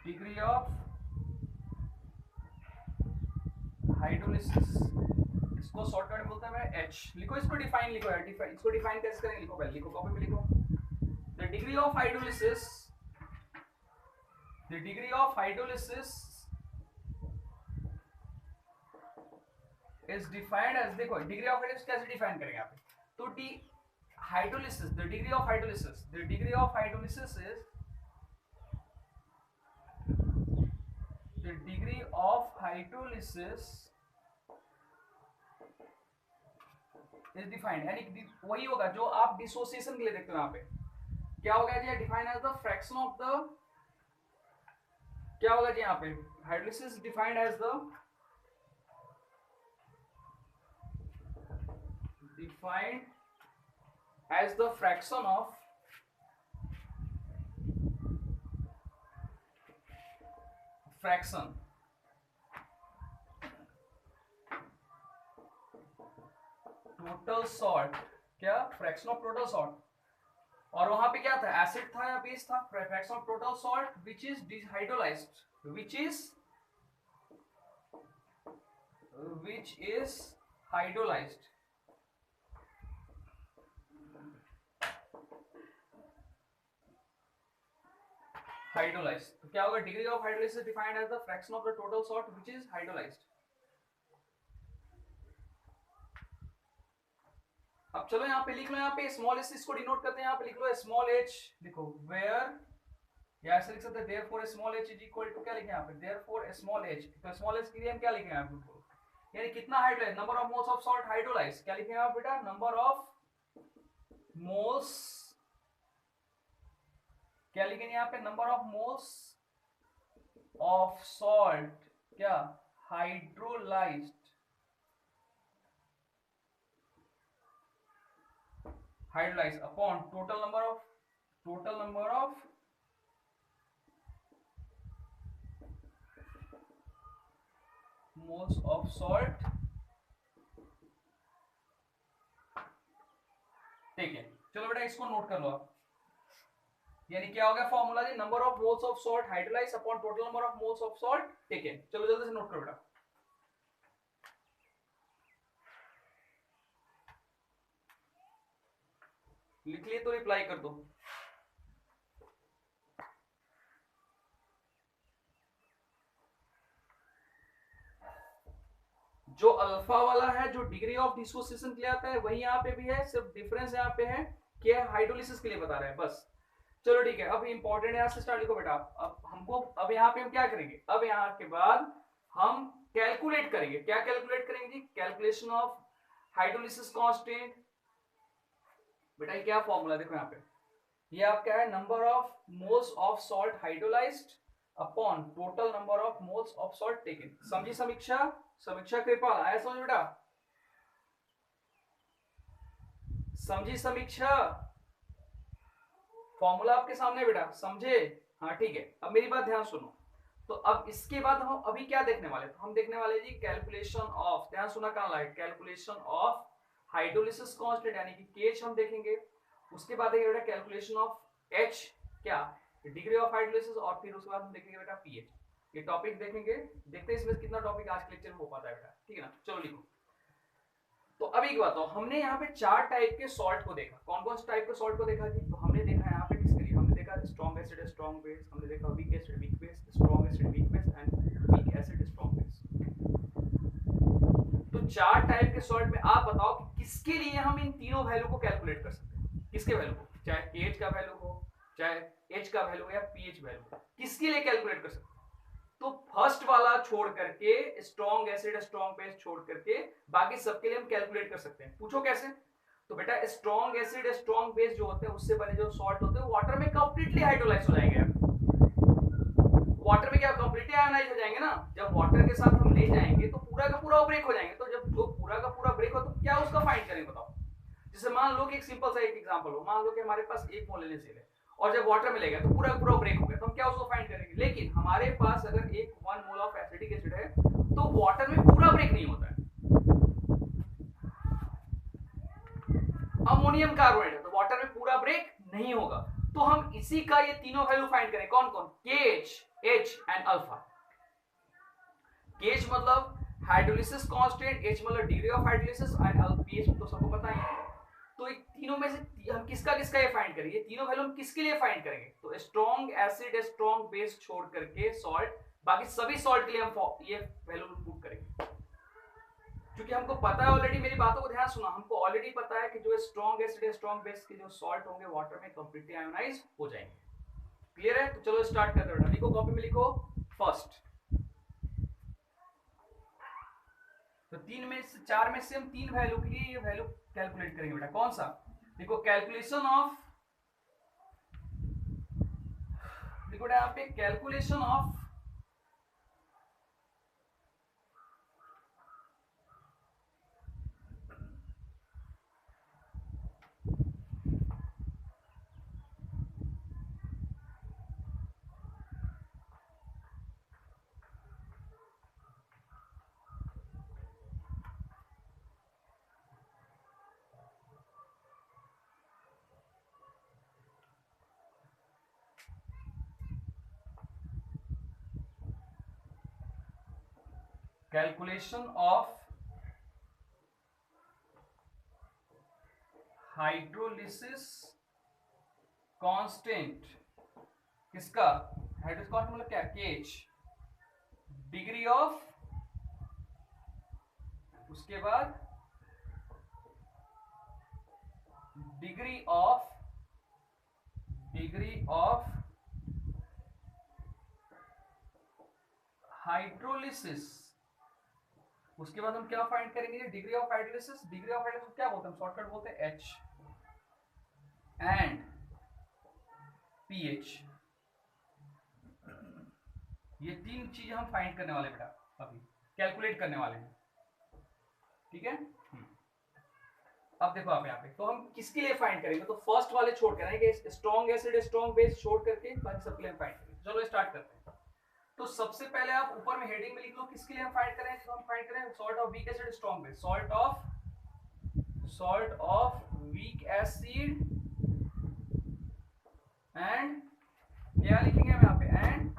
Degree of hydrolysis, इसको शॉर्टकट में बोलते हैं एच। लिखो इसको डिफाइन, लिखो यार डिफाइन, इसको डिफाइन कैसे करेंगे, लिखो पहले, लिखो कॉपी पे लिखो। The degree of hydrolysis, the degree of hydrolysis is defined as, देखो डिग्री ऑफ हाइड्रोलिसिस कैसे डिफाइन करेंगे यहाँ पे, तो the hydrolysis, the degree of hydrolysis, the degree of hydrolysis is, the degree of hydrolysis is defined, यानी वही होगा जो आप डिसोसिएशन के लिए देखते हो। यहाँ पे क्या होगा जी, define as the fraction of the, क्या होगा जी यहाँ पे, hydrolysis defined as the, defined as the fraction of fraction total salt, क्या फ्रैक्शन ऑफ टोटल सॉल्ट, और वहां पे क्या था, एसिड था या बेस था, fraction of total salt which is dehydrolysed, which is hydrolysed. Hydrolysed, तो क्या होगा, degree of hydrolysis defined as the fraction of the total salt which is hydrolysed. अब चलो यहाँ पे लिख लो, यहाँ पे स्मॉल एस इसको डिनोट करते हैं, यहाँ पे लिख लो स्मॉल एच, लिखो वेयर या ऐसे लिख सकते हैं therefore small h is equal to, क्या लिखें यहाँ पे, देयरफॉर स्मॉल h, तो स्मॉल h के लिए हम क्या लिखेंगे यहाँ पे, यानी कितना hydrolyse, number of moles of salt hydrolyse, क्या लिखेंगे आप बेटा, नंबर ऑफ मोल्स, क्या लिखेंगे यहाँ पे, number of moles of salt, क्या, hydrolysed, hydrolysed upon total number of moles of salt, ठीक है। चलो बेटा इसको नोट कर लो आप, यानी क्या हो गया फॉर्मूला जी, number of moles of salt hydrolyse upon total number of moles of salt, ठीक है। चलो जल्दी से नोट करो बेटा, लिख लिए तो रिप्लाई कर दो। जो अल्फा वाला है, जो डिग्री ऑफ डिसोसिएशन के लिए आता है, वही यहाँ पे भी है, सिर्फ डिफरेंस यहाँ पे है कि हाइड्रोलिसिस के लिए बता रहे हैं बस। चलो ठीक है, अब इंपॉर्टेंट है, यहाँ से स्टार्ट लिखो बेटा। अब हमको, अब यहाँ पे हम क्या करेंगे, अब यहाँ के बाद हम कैलकुलेट करेंगे, क्या कैलकुलेट करेंगे जी, कैलकुलेशन ऑफ हाइड्रोलिसिस कांस्टेंट। बेटा ये क्या फॉर्मूला, देखो यहाँ पे, ये आपका है number of moles of salt hydrolysed upon total number of moles of salt taken. समझी समीक्षा, समीक्षा कृपाल, आया समझ बेटा, समझी समीक्षा, फॉर्मूला आपके सामने बेटा, समझे, हाँ ठीक है। अब मेरी बात ध्यान सुनो, तो अब इसके बाद हम अभी क्या देखने वाले, तो हम देखने वाले जी कैलकुलेशन ऑफ, ध्यान सुना कहां light, calculation of hydrolysis constant यानी कि केएच हम देखेंगे। उसके बाद देखिए बेटा कैलकुलेशन ऑफ एच, क्या, डिग्री ऑफ हाइड्रोलिसिस, और फिर उसके बाद हम देखेंगे बेटा पीएच। ये टॉपिक देखेंगे, देखते हैं इसमें कितना टॉपिक आज के लेक्चर में हो पाता है बेटा, ठीक है ना। चलो लिखो, तो अभी एक बात, हमने यहाँ पे 4 टाइप के सॉल्ट को देखा। कौन कौन से टाइप के सॉल्ट को देखा जी, तो हमने देखा यहाँ पे किसके लिए, हमने देखा स्ट्रॉन्ग एसिड स्ट्रॉन्ग बेस, हमने देखा week acid weak base, strong acid weak base and week acid strong base. तो 4 टाइप के सॉल्ट में आप बताओ कि किसके लिए हम इन तीनों वैल्यू को कैलकुलेट कर सकते हैं, किसके वैल्यू को, चाहे KH का वैल्यू हो, चाहे H का वैल्यू या pH वैल्यू, किसके लिए कैलकुलेट कर सकते हैं। तो फर्स्ट वाला छोड़ करके, स्ट्रॉन्ग एसिड स्ट्रॉन्ग बेस छोड़ करके, बाकी सबके लिए हम कैलकुलेट कर सकते हैं। पूछो कैसे, तो बेटा स्ट्रॉन्ग एसिड स्ट्रॉन्ग बेस जो होते हैं, उससे बने जो सॉल्ट होते हैं, वाटर में कंप्लीटली हाइड्रोलाइज हो जाएंगे, वाटर में क्या कंप्लीटली आयोनाइज हो जाएंगे ना। जब वाटर के साथ हम ले जाएंगे तो पूरा का पूरा ब्रेक हो जाएंगे, तो जब जो पूरा का पूरा ब्रेक हो तो क्या उसका फाइंड करेंगे बताओ। जैसे मान लो कि एक सिंपल सा एक एग्जांपल हो, मान लो कि हमारे पास 1 मोल NaCl है और जब वाटर में ले गया तो पूरा का पूरा ब्रेक हो गया, तो हम क्या उसको फाइंड करेंगे। लेकिन हमारे पास अगर 1 मोल ऑफ एसिटिक एसिड है तो वाटर में पूरा ब्रेक नहीं होता है, अमोनियम कार्बोनेट है तो वाटर में पूरा ब्रेक नहीं होगा। तो हम इसी का ये तीनों वैल्यू फाइंड करें, कौन कौन, KH, H and alpha. KH मतलब हाइड्रोलिसिस कांस्टेंट, H मतलब degree of hydrolysis and pH तो सबको पता ही है। तो इन तीनों में से हम किसका किसका ये फाइंड करेंगे, तीनों वैल्यू हम किसके लिए फाइंड करेंगे, तो स्ट्रॉन्ग एसिड स्ट्रॉन्ग बेस छोड़ करके सॉल्ट, बाकी सभी सॉल्ट के लिए हम ये वैल्यू पुट करेंगे। क्योंकि हमको पता है ऑलरेडी, मेरी बातों को ध्यान सुना, हमको ऑलरेडी पता है कि जो स्ट्रॉन्ग एसिड स्ट्रॉन्ग बेस के जो सॉल्ट होंगे वाटर में कंप्लीटली आयोनाइज हो जाएंगे। क्लियर है, तो चलो स्टार्ट करते हैं। लिखो कॉपी में, लिखो फर्स्ट, तो 4 में से हम 3 वैल्यू के लिए ये वैल्यू कैलकुलेट करेंगे बेटा। कौन सा, देखो कैलकुलेशन ऑफ, देखो यहाँ पे कैलकुलेशन ऑफ हाइड्रोलिसिस कांस्टेंट, किसका, हाइड्रोलिसिस कांस्टेंट मतलब क्या, KH, डिग्री ऑफ, उसके बाद डिग्री ऑफ हाइड्रोलिसिस, उसके बाद हम क्या फाइंड करेंगे, degree of hydrolysis. Degree of hydrolysis क्या बोलते हैं, शॉर्टकट बोलते हैं H एंड pH। ये तीन चीजें हम फाइंड करने वाले बेटा, अभी कैलकुलेट करने वाले हैं, ठीक है। अब देखो आप यहाँ पे, तो हम किसके लिए फाइंड करेंगे, तो फर्स्ट वाले छोड़ के ना, कि स्ट्रॉन्ग एसिड स्ट्रॉन्ग बेस छोड़ करके बाकी सबके लिए हम फाइंड करेंगे। चलो स्टार्ट करते हैं। तो सबसे पहले आप ऊपर में हेडिंग में लिख लो किसके लिए हम फाइंड करें, तो हम फाइंड करें salt of weak acid strong base, salt of weak acid and क्या लिखेंगे हम यहाँ पे, एंड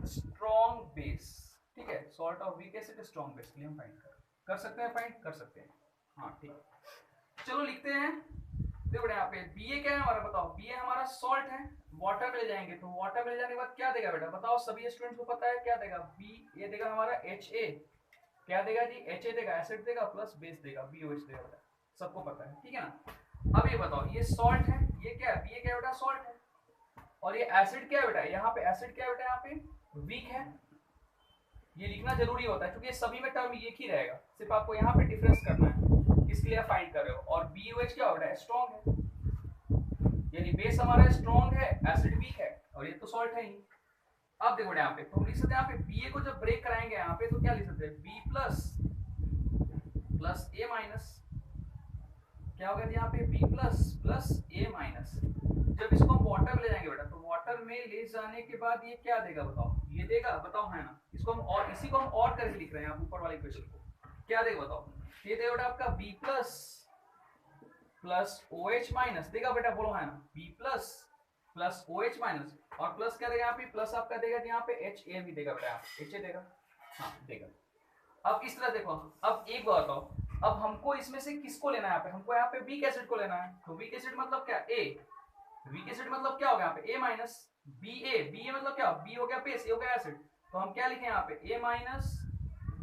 स्ट्रॉन्ग बेस, ठीक है। Salt of weak acid strong base के लिए हम फाइंड कर सकते हैं, फाइंड कर सकते हैं, हाँ ठीक है। चलो लिखते हैं। देखो यहाँ पे Ba क्या है हमारा, बताओ। Ba हमारा सॉल्ट है, वाटर में ले जाएंगे तो वाटर में ले जाने के बाद क्या देगा बेटा, बताओ सभी स्टूडेंट्स को पता है क्या देगा, B ये देगा हमारा Ha, क्या देगा जी, Ha देगा, एसिड देगा प्लस बेस देगा, BOH देगा बेटा, सबको पता है, ठीक है ना। अब ये बताओ, ये सॉल्ट है, ये क्या है, Ba क्या है बेटा, सॉल्ट है, और ये एसिड क्या है बेटा, यहाँ पे एसिड क्या है बेटा, यहाँ पे वीक है। ये लिखना जरूरी होता है क्योंकि सभी में टर्म एक ही रहेगा, सिर्फ आपको यहाँ पे डिफरेंस करना है, किसके लिए फाइंड कर रहे हो। और BOH क्या होता है, स्ट्रॉन्ग है, यानी बेस हमारा स्ट्रॉन्ग है, एसिड वीक है, और ये तो सॉल्ट है ही। अब देखो यहाँ पे, तो हम लिख सकते हैं यहाँ पे Ba को जब ब्रेक कराएंगे यहाँ पे, तो क्या लिख सकते हैं, B प्लस A माइनस, क्या होगा यहाँ पे, B प्लस A माइनस। जब इसको हम वाटर में ले जाएंगे बेटा, तो वाटर में ले जाने के बाद ये क्या देगा बताओ, ये देगा, बताओ है ना। इसको हम और इसी को हम और करके लिख रहे हैं, आप ऊपर वाले इक्वेशन को क्या देगा बताओ, ये देगा बेटा आपका B प्लस OH माइनस देगा बेटा, बोलो है ना, B प्लस OH माइनस, और प्लस क्या देगा यहाँ पे, प्लस आपका देगा यहाँ पे HA भी देगा बेटा, HA देगा, हाँ देगा। अब इस तरह देखो, अब एक बात बताओ, अब हमको इसमें से किसको लेना है, यहाँ पे हमको यहाँ पे वीक एसिड को लेना है, तो वीक एसिड मतलब क्या, A, वीक एसिड मतलब क्या होगा यहाँ पे, A माइनस BA मतलब क्या, B हो गया बेस, A हो गया एसिड, तो हम क्या लिखें यहाँ पे, A माइनस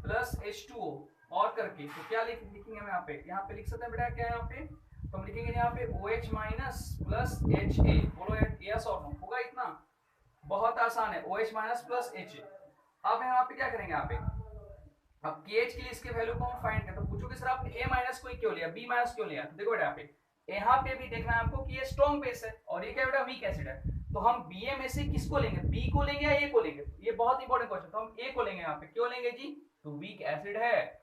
प्लस H2O और करके, तो क्या लिखेंगे हम यहाँ पे लिख सकते हैं बेटा क्या यहाँ पे, तो हम लिखेंगे यहाँ पे OH माइनस प्लस HA, बोलो यस और नो, होगा इतना, बहुत आसान है, OH माइनस प्लस HA। अब यहाँ पे क्या करेंगे यहाँ पे, अब KH के लिए इसके वैल्यू को हम फाइंड करें, तो पूछोगे सर आपने A माइनस को क्यों लिया, B माइनस क्यों लिया, तो देखो बेटा यहाँ पे भी देखना है हमको कि ये स्ट्रॉन्ग बेस है और ये क्या बेटा वीक एसिड है, तो हम Ba में से किसको लेंगे, B को लेंगे या A को लेंगे, ये बहुत इंपॉर्टेंट क्वेश्चन, तो हम A को लेंगे यहाँ पे, क्यों लेंगे जी, तो वीक एसिड है।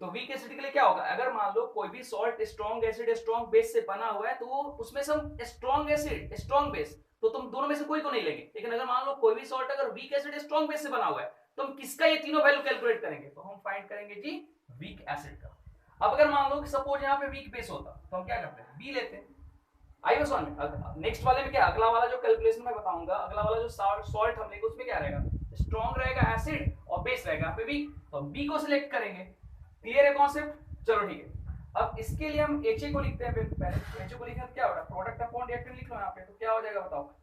तो वीक एसिड के लिए क्या होगा, अगर मान लो कोई भी salt strong acid strong base से बना हुआ है, तो उसमें से हम स्ट्रॉन्ग एसिड स्ट्रॉन्ग बेस, तो तुम दोनों में से कोई को नहीं लेंगे, लेकिन अगर मान लो कोई भी सॉल्ट अगर वीक एसिड स्ट्रॉन्ग बेस से बना हुआ है, तो हम किसका ये तीनों वैल्यू कैलकुलेट करेंगे, तो हम फाइंड करेंगे जी वीक एसिड का। अब अगर मान लो कि सपोज यहाँ पे वीक बेस होता, तो हम क्या करते हैं, बी लेते हैं। आइए समझ में, नेक्स्ट वाले में क्या, अगला वाला जो कैलकुलेशन मैं बताऊंगा, अगला वाला जो सॉल्ट हम लेंगे उसमें क्या रहेगा, स्ट्रॉन्ग रहेगा एसिड और बेस रहेगा यहाँ पे वीक, तो हम बी को सिलेक्ट करेंगे। क्लियर है कॉन्सेप्ट, चलो ठीक है। अब इसके लिए हम HA को लिखते हैं, पहले HA को लिखना क्या होगा, प्रोडक्ट अपॉन रिएक्टेंट लिख लो यहाँ पे, तो क्या हो जाएगा बताओ,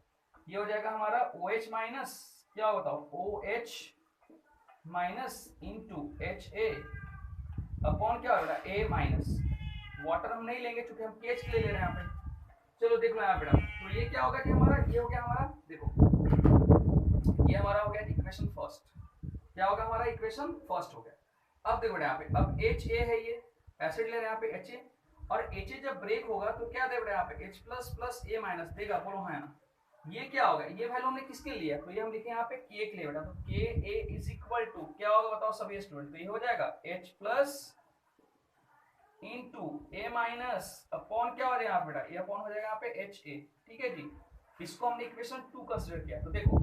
ये हो जाएगा हमारा OH माइनस, क्या हो बताओ, OH minus into HA upon क्या होगा A माइनस, वाटर हम नहीं लेंगे क्योंकि हम KH के लिए ले रहे हैं यहाँ पे। चलो देख लो यहाँ बेटा, तो ये क्या होगा कि हमारा, ये हो गया हमारा, देखो ये हमारा हो गया इक्वेशन फर्स्ट, क्या होगा हमारा इक्वेशन फर्स्ट हो गया। अब देखो यहाँ पे, अब HA है, ये एसिड ले रहे हैं यहाँ पे HA, और HA जब ब्रेक होगा तो क्या देगा यहाँ पे H plus plus A minus देगा, बोलो है ना। ये क्या होगा, ये वैल्यू हमने किसके लिया, तो ये हम लिखे यहाँ पे K के लिए बेटा, तो KA इज इक्वल टू क्या होगा बताओ सभी स्टूडेंट, तो ये हो जाएगा H plus into A minus upon क्या हो रहा है यहाँ बेटा, ये अपॉन हो जाएगा यहाँ पे HA, ठीक है जी। इसको हमने इक्वेशन 2 कंसीडर किया, तो देखो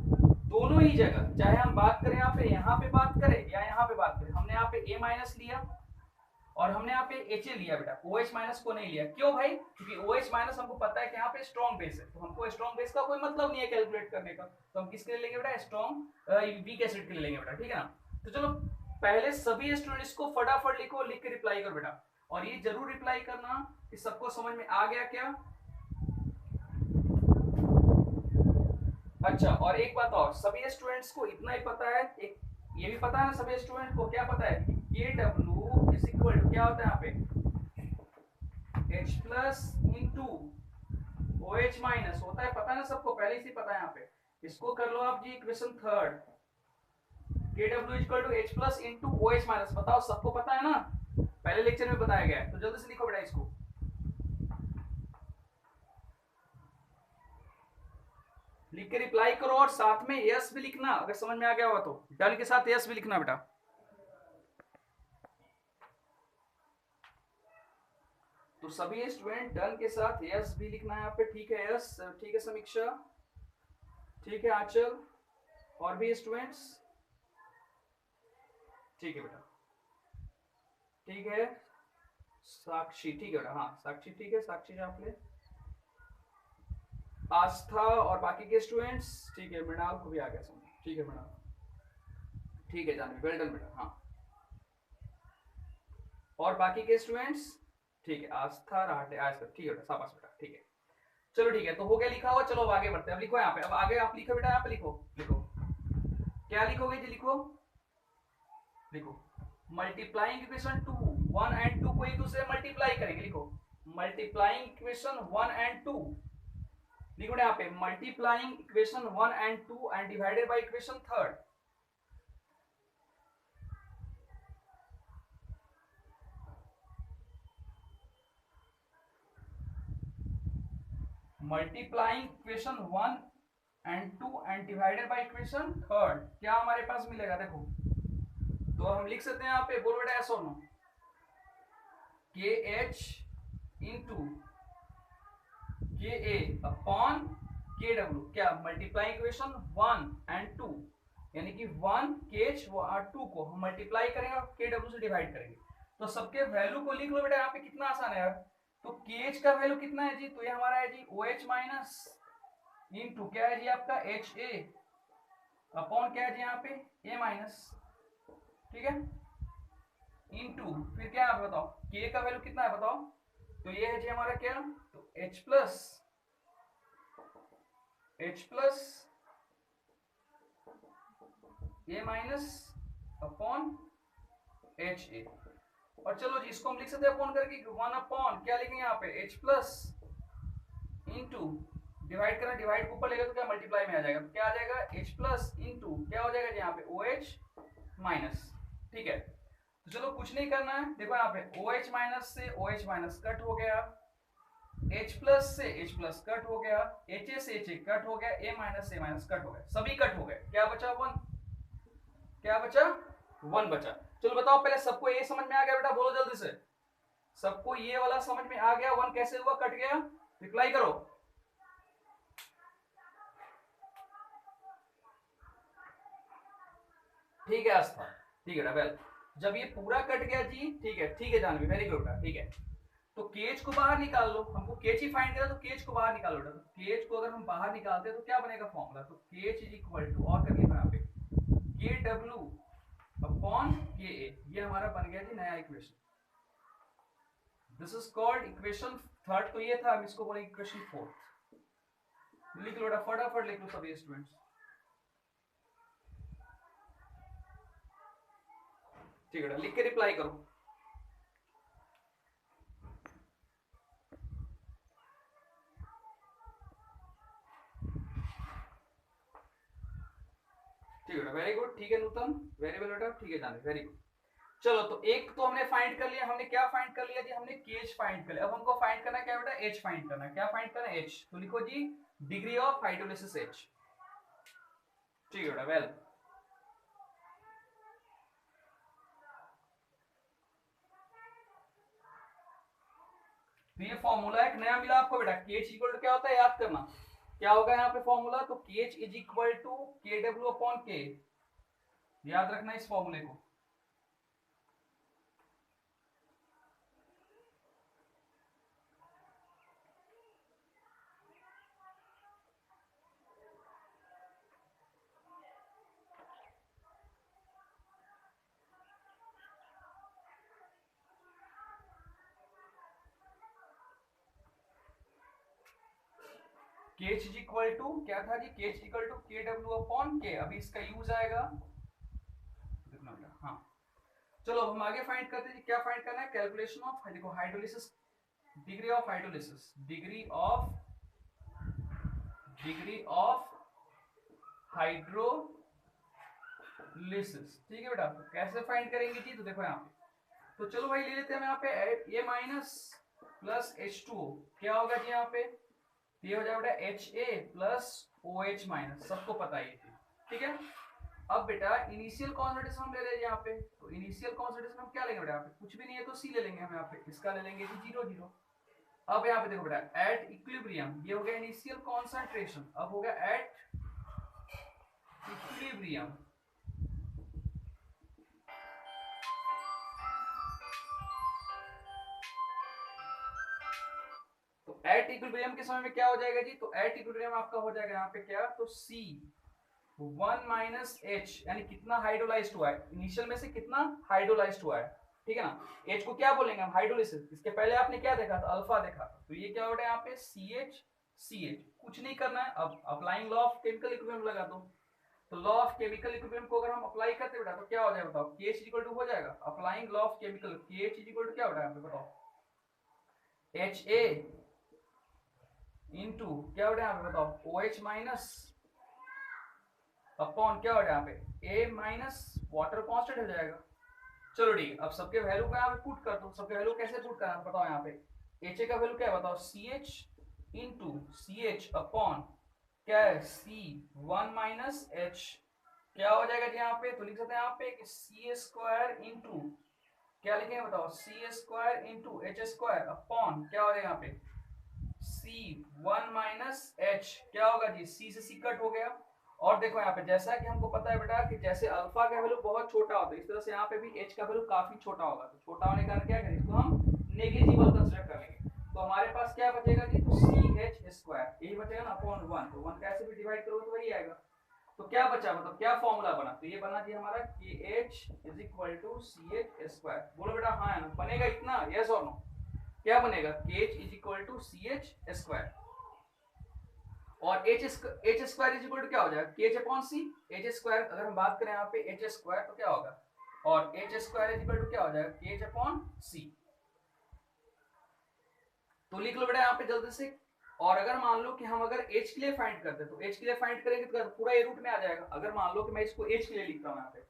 दोनों ही जगह, चाहे हम बात करें यहाँ पे बात करें या यहाँ पे बात करें, हमने यहाँ पे A माइनस लिया और हमने यहाँ पे HA लिया बेटा, OH माइनस को नहीं लिया, क्यों भाई, क्योंकि OH माइनस हमको पता है कि यहाँ पे स्ट्रॉन्ग बेस है, तो हमको स्ट्रॉन्ग बेस का कोई मतलब नहीं है कैलकुलेट करने का, तो हम किसके लिए लेंगे बेटा, स्ट्रॉन्ग वीक एसिड के लिए लेंगे बेटा, ठीक है ना। तो चलो पहले सभी स्टूडेंट्स को फटाफट लिखो, लिख के रिप्लाई करो बेटा, और ये जरूर रिप्लाई करना कि सबको समझ में आ गया क्या। अच्छा, और एक बात और, सभी स्टूडेंट्स को इतना ही पता है, एक ये भी पता है ना सभी स्टूडेंट को, क्या पता है, KW इज इक्वल टू क्या होता है यहाँ पे, H plus into OH minus होता है, पता है ना सबको, पहले से पता है यहाँ पे, इसको कर लो आप जी equation third, KW equal to H plus into OH minus. बताओ सबको पता है ना, पहले लेक्चर में बताया गया है, तो जल्दी से लिखो बेटा इसको। लिख के रिप्लाई करो और साथ में यस भी लिखना, अगर समझ में आ गया हुआ तो डन के साथ यस भी लिखना बेटा। तो सभी स्टूडेंट डन के साथ यस भी लिखना है यहाँ पे, ठीक है यस, ठीक है समीक्षा, ठीक है आंचल, और भी स्टूडेंट्स, ठीक है बेटा, ठीक है साक्षी, ठीक है बेटा, हाँ साक्षी ठीक है, साक्षी आप ले, आस्था और बाकी के स्टूडेंट्स, ठीक है मृणाल को भी आ गया समझ, ठीक है मृणाल, ठीक है जानवी, वेल डन बेटा, हाँ और बाकी के स्टूडेंट्स, ठीक है आस्था राहटे आज ठीक है बेटा, शाबाश बेटा, ठीक है चलो ठीक है, तो हो गया लिखा हुआ, चलो अब आगे बढ़ते हैं, अब लिखो यहाँ पे, अब आगे आप लिखो बेटा, यहाँ पे लिखो, लिखो क्या लिखोगे जी, लिखो लिखो मल्टीप्लाइंग इक्वेशन 2 1 एंड 2 को एक दूसरे मल्टीप्लाई करेंगे, लिखो मल्टीप्लाइंग इक्वेशन 1 एंड 2, लिखो यहाँ पे multiplying equation 1 and 2 and divided by equation third. Multiplying equation 1 and 2 and divided by equation third, क्या हमारे पास मिलेगा देखो, तो हम लिख सकते हैं यहाँ पे, बोलो बेटा ऐसा नो, के एच इंटू के ए अपॉन के डब्ल्यू, क्या मल्टीप्लाई इक्वेशन 1 एंड 2, यानी कि 1 के एच 2 को हम मल्टीप्लाई करेंगे और के डब्ल्यू से डिवाइड करेंगे, तो सबके वैल्यू को लिख लो बेटा यहाँ पे, कितना आसान है यार, तो के एच का वैल्यू कितना है जी, तो ये हमारा है जी ओ एच माइनस इंटू क्या है जी आपका एच ए अपॉन क्या है जी यहाँ पे ए माइनस, ठीक है इंटू फिर क्या है बताओ, के का वैल्यू कितना है बताओ, तो ये है जी हमारा क्या, तो H plus A minus upon H A, और चलो जी इसको हम लिख सकते हैं अपॉन करके, 1 अपॉन क्या लिखेंगे यहाँ पे एच प्लस इंटू डिवाइड करना, डिवाइड को ऊपर लेगा तो क्या मल्टीप्लाई में आ जाएगा, तो क्या आ जाएगा एच प्लस इंटू क्या हो जाएगा जी यहाँ पे ओ एच माइनस, ठीक है तो चलो कुछ नहीं करना है, देखो यहाँ पे ओ एच माइनस से ओ एच माइनस कट हो गया, H प्लस से H प्लस कट हो गया, H से H कट हो गया, A माइनस से माइनस कट हो गया, सभी कट हो गए, क्या बचा 1, क्या बचा 1 बचा। चलो बताओ पहले सबको ये समझ में आ गया बेटा, बोलो जल्दी से, सबको ये वाला समझ में आ गया, 1 कैसे हुआ कट गया, रिप्लाई करो, ठीक है आस्था, ठीक है वेल, जब ये पूरा कट गया जी, ठीक है जानवी, वेरी गुड बेटा, ठीक है तो केज को बाहर निकाल लो, हमको केज ही फाइंड करना, तो केज को बाहर निकालो बेटा, तो केज को अगर हम बाहर निकालते हैं तो क्या बनेगा फॉर्मूला, तो केज इज इक्वल टू, और कर लिया यहाँ पे के डब्ल्यू अपॉन के ए, ये हमारा बन गया जी नया equation, this is called equation third, तो ये था, हम इसको बोलेंगे इक्वेशन फोर्थ, लिख लो बेटा फटाफट लिख लो सभी स्टूडेंट्स, ठीक है लिख के रिप्लाई करो, ठीक है वेरी गुड, ठीक है नूतन, वेरी वेल बेटा, ठीक है जाने, वेरी गुड। चलो तो एक तो हमने फाइंड कर लिया, हमने क्या फाइंड कर लिया जी, हमने केज फाइंड कर लिया, अब हमको फाइंड करना क्या बेटा, एच फाइंड करना, क्या फाइंड करना एच, तो लिखो जी डिग्री ऑफ हाइड्रोलिसिस एच, ठीक है बेटा वेल, तो ये फॉर्मूला एक नया मिला आपको बेटा, केच इक्वल टू क्या होता है याद करना, क्या होगा यहाँ पे फॉर्मूला, तो केच इज इक्वल टू के डब्ल्यू अपॉन के, याद रखना इस फॉर्मूले को, केच इज इक्वल टू क्या था जी, केच इक्वल टू के डब्ल्यू अपॉन के, अभी इसका यूज आएगा, देखना बेटा हाँ, चलो हम आगे फाइंड करते हैं, क्या फाइंड करना है, कैलकुलेशन ऑफ, देखो hydrolysis, degree of hydrolysis, degree of hydrolysis. ठीक है बेटा, तो कैसे फाइंड करेंगे जी, तो देखो यहाँ पे, तो चलो भाई ले लेते हैं हम यहाँ पे A माइनस प्लस H2O, क्या होगा जी यहाँ पे, ये हो जाएगा बेटा HA प्लस OH माइनस, सबको पता ही है। ठीक है, अब बेटा इनिशियल कॉन्सेंट्रेशन हम ले रहे हैं यहाँ पे, तो इनिशियल कॉन्सेंट्रेशन हम क्या लेंगे बेटा, यहाँ पे कुछ भी नहीं है तो C ले लेंगे हम, यहाँ पे इसका ले लेंगे जी 0 0। अब यहाँ पे देखो बेटा एट इक्विलिब्रियम, ये हो गया इनिशियल कॉन्सेंट्रेशन, अब हो गया एट इक्विलिब्रियम। तो एट इक्विलिब्रियम के समय में क्या हो जाएगा जी, तो एट इक्विलिब्रियम आपका हो जाएगा यहाँ पे क्या, तो C 1 माइनस H, यानी कितना हाइड्रोलाइज्ड हुआ है, इनिशियल में से कितना हाइड्रोलाइज्ड हुआ है। ठीक है ना, H को क्या बोलेंगे हम, हाइड्रोलिसिस। इसके पहले आपने क्या देखा था, अल्फा देखा था, तो ये क्या हो रहा है यहाँ पे CH, कुछ नहीं करना है। अब applying law of chemical equilibrium लगा दो, तो लॉ ऑफ केमिकल इक्विलिब्रियम को अगर हम अप्लाई करते बेटा तो क्या हो जाएगा बताओ, KH इक्वल टू हो जाएगा applying law of chemical, KH equal to क्या हो रहा है बताओ, HA इनटू क्या हो रहा है यहाँ पे बताओ, OH माइनस अपॉन क्या हो रहा है यहाँ पे A माइनस वाटर कांस्टेंट हो जाएगा। चलो ठीक, अब सबके वैल्यू को यहाँ पे पुट कर दो, सबके वैल्यू कैसे पुट करना बताओ, यहाँ पे HA का वैल्यू क्या है बताओ, CH इनटू CH अपॉन क्या है C1 माइनस H, क्या हो जाएगा जी यहाँ पे, तो लिख सकते हैं यहाँ पे कि C स्क्वायर इनटू क्या लिखेंगे बताओ, C square into H square upon क्या हो जाएगा यहाँ पे C1 माइनस H, क्या होगा जी C से C कट हो गया। और देखो यहाँ पे जैसा कि हमको पता है बेटा कि जैसे अल्फा का वैल्यू बहुत छोटा होता है, इस तरह से यहाँ पे भी H का वैल्यू काफी छोटा होगा, तो छोटा होने के कारण क्या करेंगे, इसको हम नेग्लिजिबल कंसीडर कर लेंगे। तो हमारे पास क्या बचेगा जी, तो CH स्क्वायर, यही बचेगा ना अपॉन 1, तो 1 कैसे भी डिवाइड करोगे तो वही आएगा। तो क्या बचा, मतलब क्या फॉर्मूला बना, तो ये बना जी हमारा KH is equal to CH square. बोलो बेटा हाँ है ना, बनेगा इतना, यस और नो, क्या बनेगा, KH is equal to CH square, और H square is equal to क्या हो जाएगा, KH upon C। H square अगर हम बात करें यहाँ पे H स्क्वायर तो क्या होगा, और H square is equal to क्या हो जाएगा, KH अपॉन C। तो लिख लो बेटा यहाँ पे जल्दी से। और अगर मान लो कि हम अगर H के लिए फाइंड करते हैं, तो H के लिए फाइंड करेंगे तो पूरा ए रूट में आ जाएगा। अगर मान लो कि मैं इसको H के लिए लिखता हूँ यहाँ पे,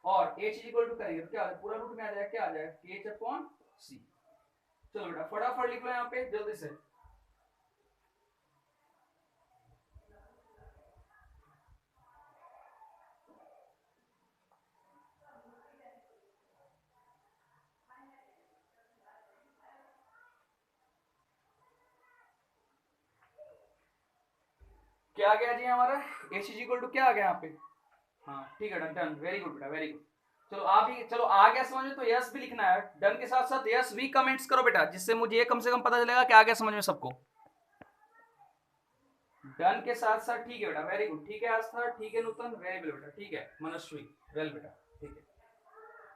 और H इज इक्वल टू करेंगे तो क्या पूरा रूट में आ जाएगा, क्या आ जाएगा, KH अपॉन C। चलो बेटा फटाफट लिख लो यहाँ पे जल्दी से। क्या आ गया जी हमारा, H इज इक्वल टू क्या आ गया यहाँ पे, हाँ ठीक है डन डन, वेरी गुड बेटा वेरी गुड। चलो आप ही, चलो आ गया समझ में, तो यस भी लिखना है, डन के साथ साथ यस भी कमेंट्स करो बेटा, जिससे मुझे ये कम से कम पता चलेगा कि आ गया समझ में सबको। डन के साथ साथ ठीक है बेटा, वेरी गुड, ठीक है आस्था, ठीक है नूतन, वेरी गुड बेटा, ठीक है मनस्वी, वेल बेटा, ठीक है,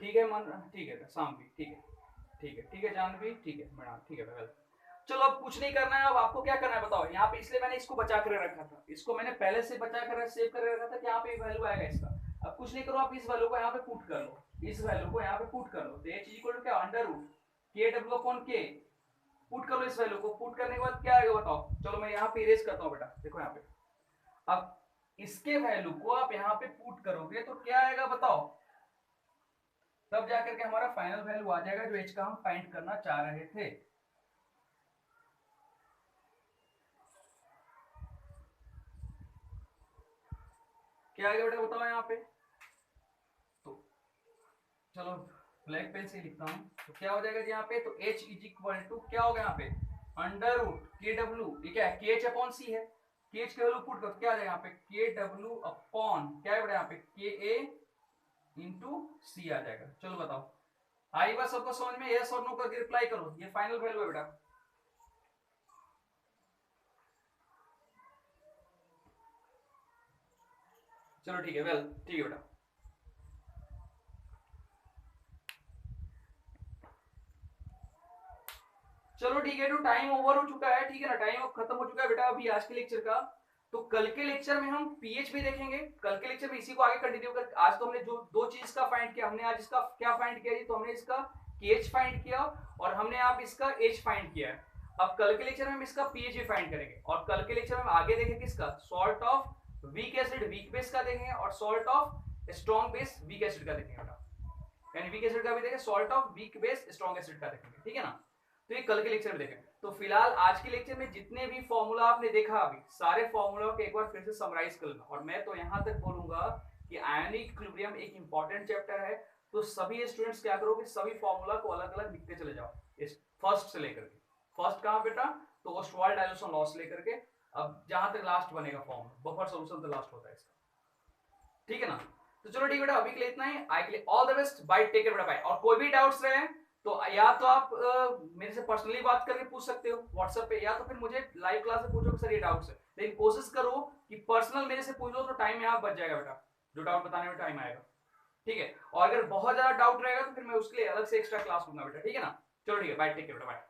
ठीक है मन, ठीक है शाम भी, ठीक है, ठीक है, ठीक है जानवी, ठीक है मैडम, ठीक है वेल। चलो अब कुछ नहीं करना है, अब आपको क्या करना है बताओ, यहाँ पे इसलिए मैंने इसको बचा कर रखा था, इसको मैंने पहले से बचा कर सेव कर रखा था कि यहाँ पे वैल्यू आएगा इसका। अब कुछ नहीं करो, आप इस वैल्यू को यहाँ पे पुट कर लो, इस वैल्यू को यहाँ पे पुट कर लो, तो H इक्वल टू क्या, under root KW upon K, put कर लो इस वैल्यू को, पुट करने के बाद क्या आएगा बताओ। चलो मैं यहाँ पे इरेज करता हूँ बेटा, देखो यहाँ पे, अब इसके वैल्यू को आप यहाँ पे पुट करोगे तो क्या आएगा बताओ, तब जाकर के हमारा फाइनल वैल्यू आ जाएगा जो H का हम फाइंड करना चाह रहे थे। क्या आएगा बेटा बताओ यहाँ पे, तो चलो ब्लैक पेन से लिखता हूँ, तो क्या हो जाएगा जी यहाँ पे, तो H इज इक्वल टू क्या होगा यहाँ पे, अंडर रूट KW, ठीक है KH अपॉन C है, KH के वैल्यू पुट करो क्या आ जाएगा यहाँ पे, KW अपॉन क्या है बेटा यहाँ पे KA इंटू C आ जाएगा। चलो बताओ आई बात सबको समझ में, यस और नो करके रिप्लाई करो, ये फाइनल वैल्यू है बेटा। चलो ठीक है वेल, ठीक है बेटा, चलो ठीक है, तो टाइम ओवर हो चुका है, ठीक है ना, टाइम अब खत्म हो चुका है बेटा अभी आज के लेक्चर का। तो कल के लेक्चर में हम पीएच भी देखेंगे, कल के लेक्चर में इसी को आगे कंटिन्यू कर। आज तो हमने जो दो चीज का फाइंड किया, हमने आज इसका क्या फाइंड किया जी, तो हमने इसका केएच फाइंड किया और हमने आप इसका एच फाइंड किया है। अब कल के लेक्चर में हम इसका पीएच भी फाइंड करेंगे और कल के लेक्चर में हम आगे देखेंगे किसका, salt of weak acid weak base का देखेंगे और salt of strong base weak acid का देखेंगे बेटा, यानी वीक एसिड का भी देखेंगे, salt of weak base strong acid का देखेंगे, ठीक है ना। तो ये कल के लेक्चर में देखेंगे। तो फिलहाल आज के लेक्चर में जितने भी फॉर्मूला आपने देखा अभी, सारे फॉर्मूला को एक बार फिर से समराइज कर लेना। और मैं तो यहां तक बोलूंगा कि आयनिक इक्विलिब्रियम एक इंपॉर्टेंट चैप्टर है, तो सभी स्टूडेंट्स क्या करोगे, सभी फॉर्मूला को अलग अलग लिखते चले जाओ, इस फर्स्ट से लेकर के। फर्स्ट कहां बेटा, तो ओस्टवाल्ड डाइल्यूशन लॉस लेकर के अब जहां तक लास्ट बनेगा फॉर्मूला, बफर सॉल्यूशन तक लास्ट होता है इसका, ठीक है ना। तो चलो ठीक बेटा, अभी के लिए इतना ही। आई के लिए all the best, bye, take care बेटा, बाय। और कोई भी डाउट्स रहे तो या तो आप मेरे से पर्सनली बात करके पूछ सकते हो व्हाट्सएप पे, या तो फिर मुझे लाइव क्लास में पूछो कि सर ये डाउट्स है। लेकिन कोशिश करो कि पर्सनल मेरे से पूछ लो, तो टाइम यहाँ बच जाएगा बेटा, जो डाउट बताने में टाइम आएगा, ठीक है। और अगर बहुत ज्यादा डाउट रहेगा तो फिर मैं उसके लिए अलग से एक्स्ट्रा क्लास लूंगा बेटा, ठीक है ना। चलो ठीक है, बाय, टेक केयर बेटा, बाय।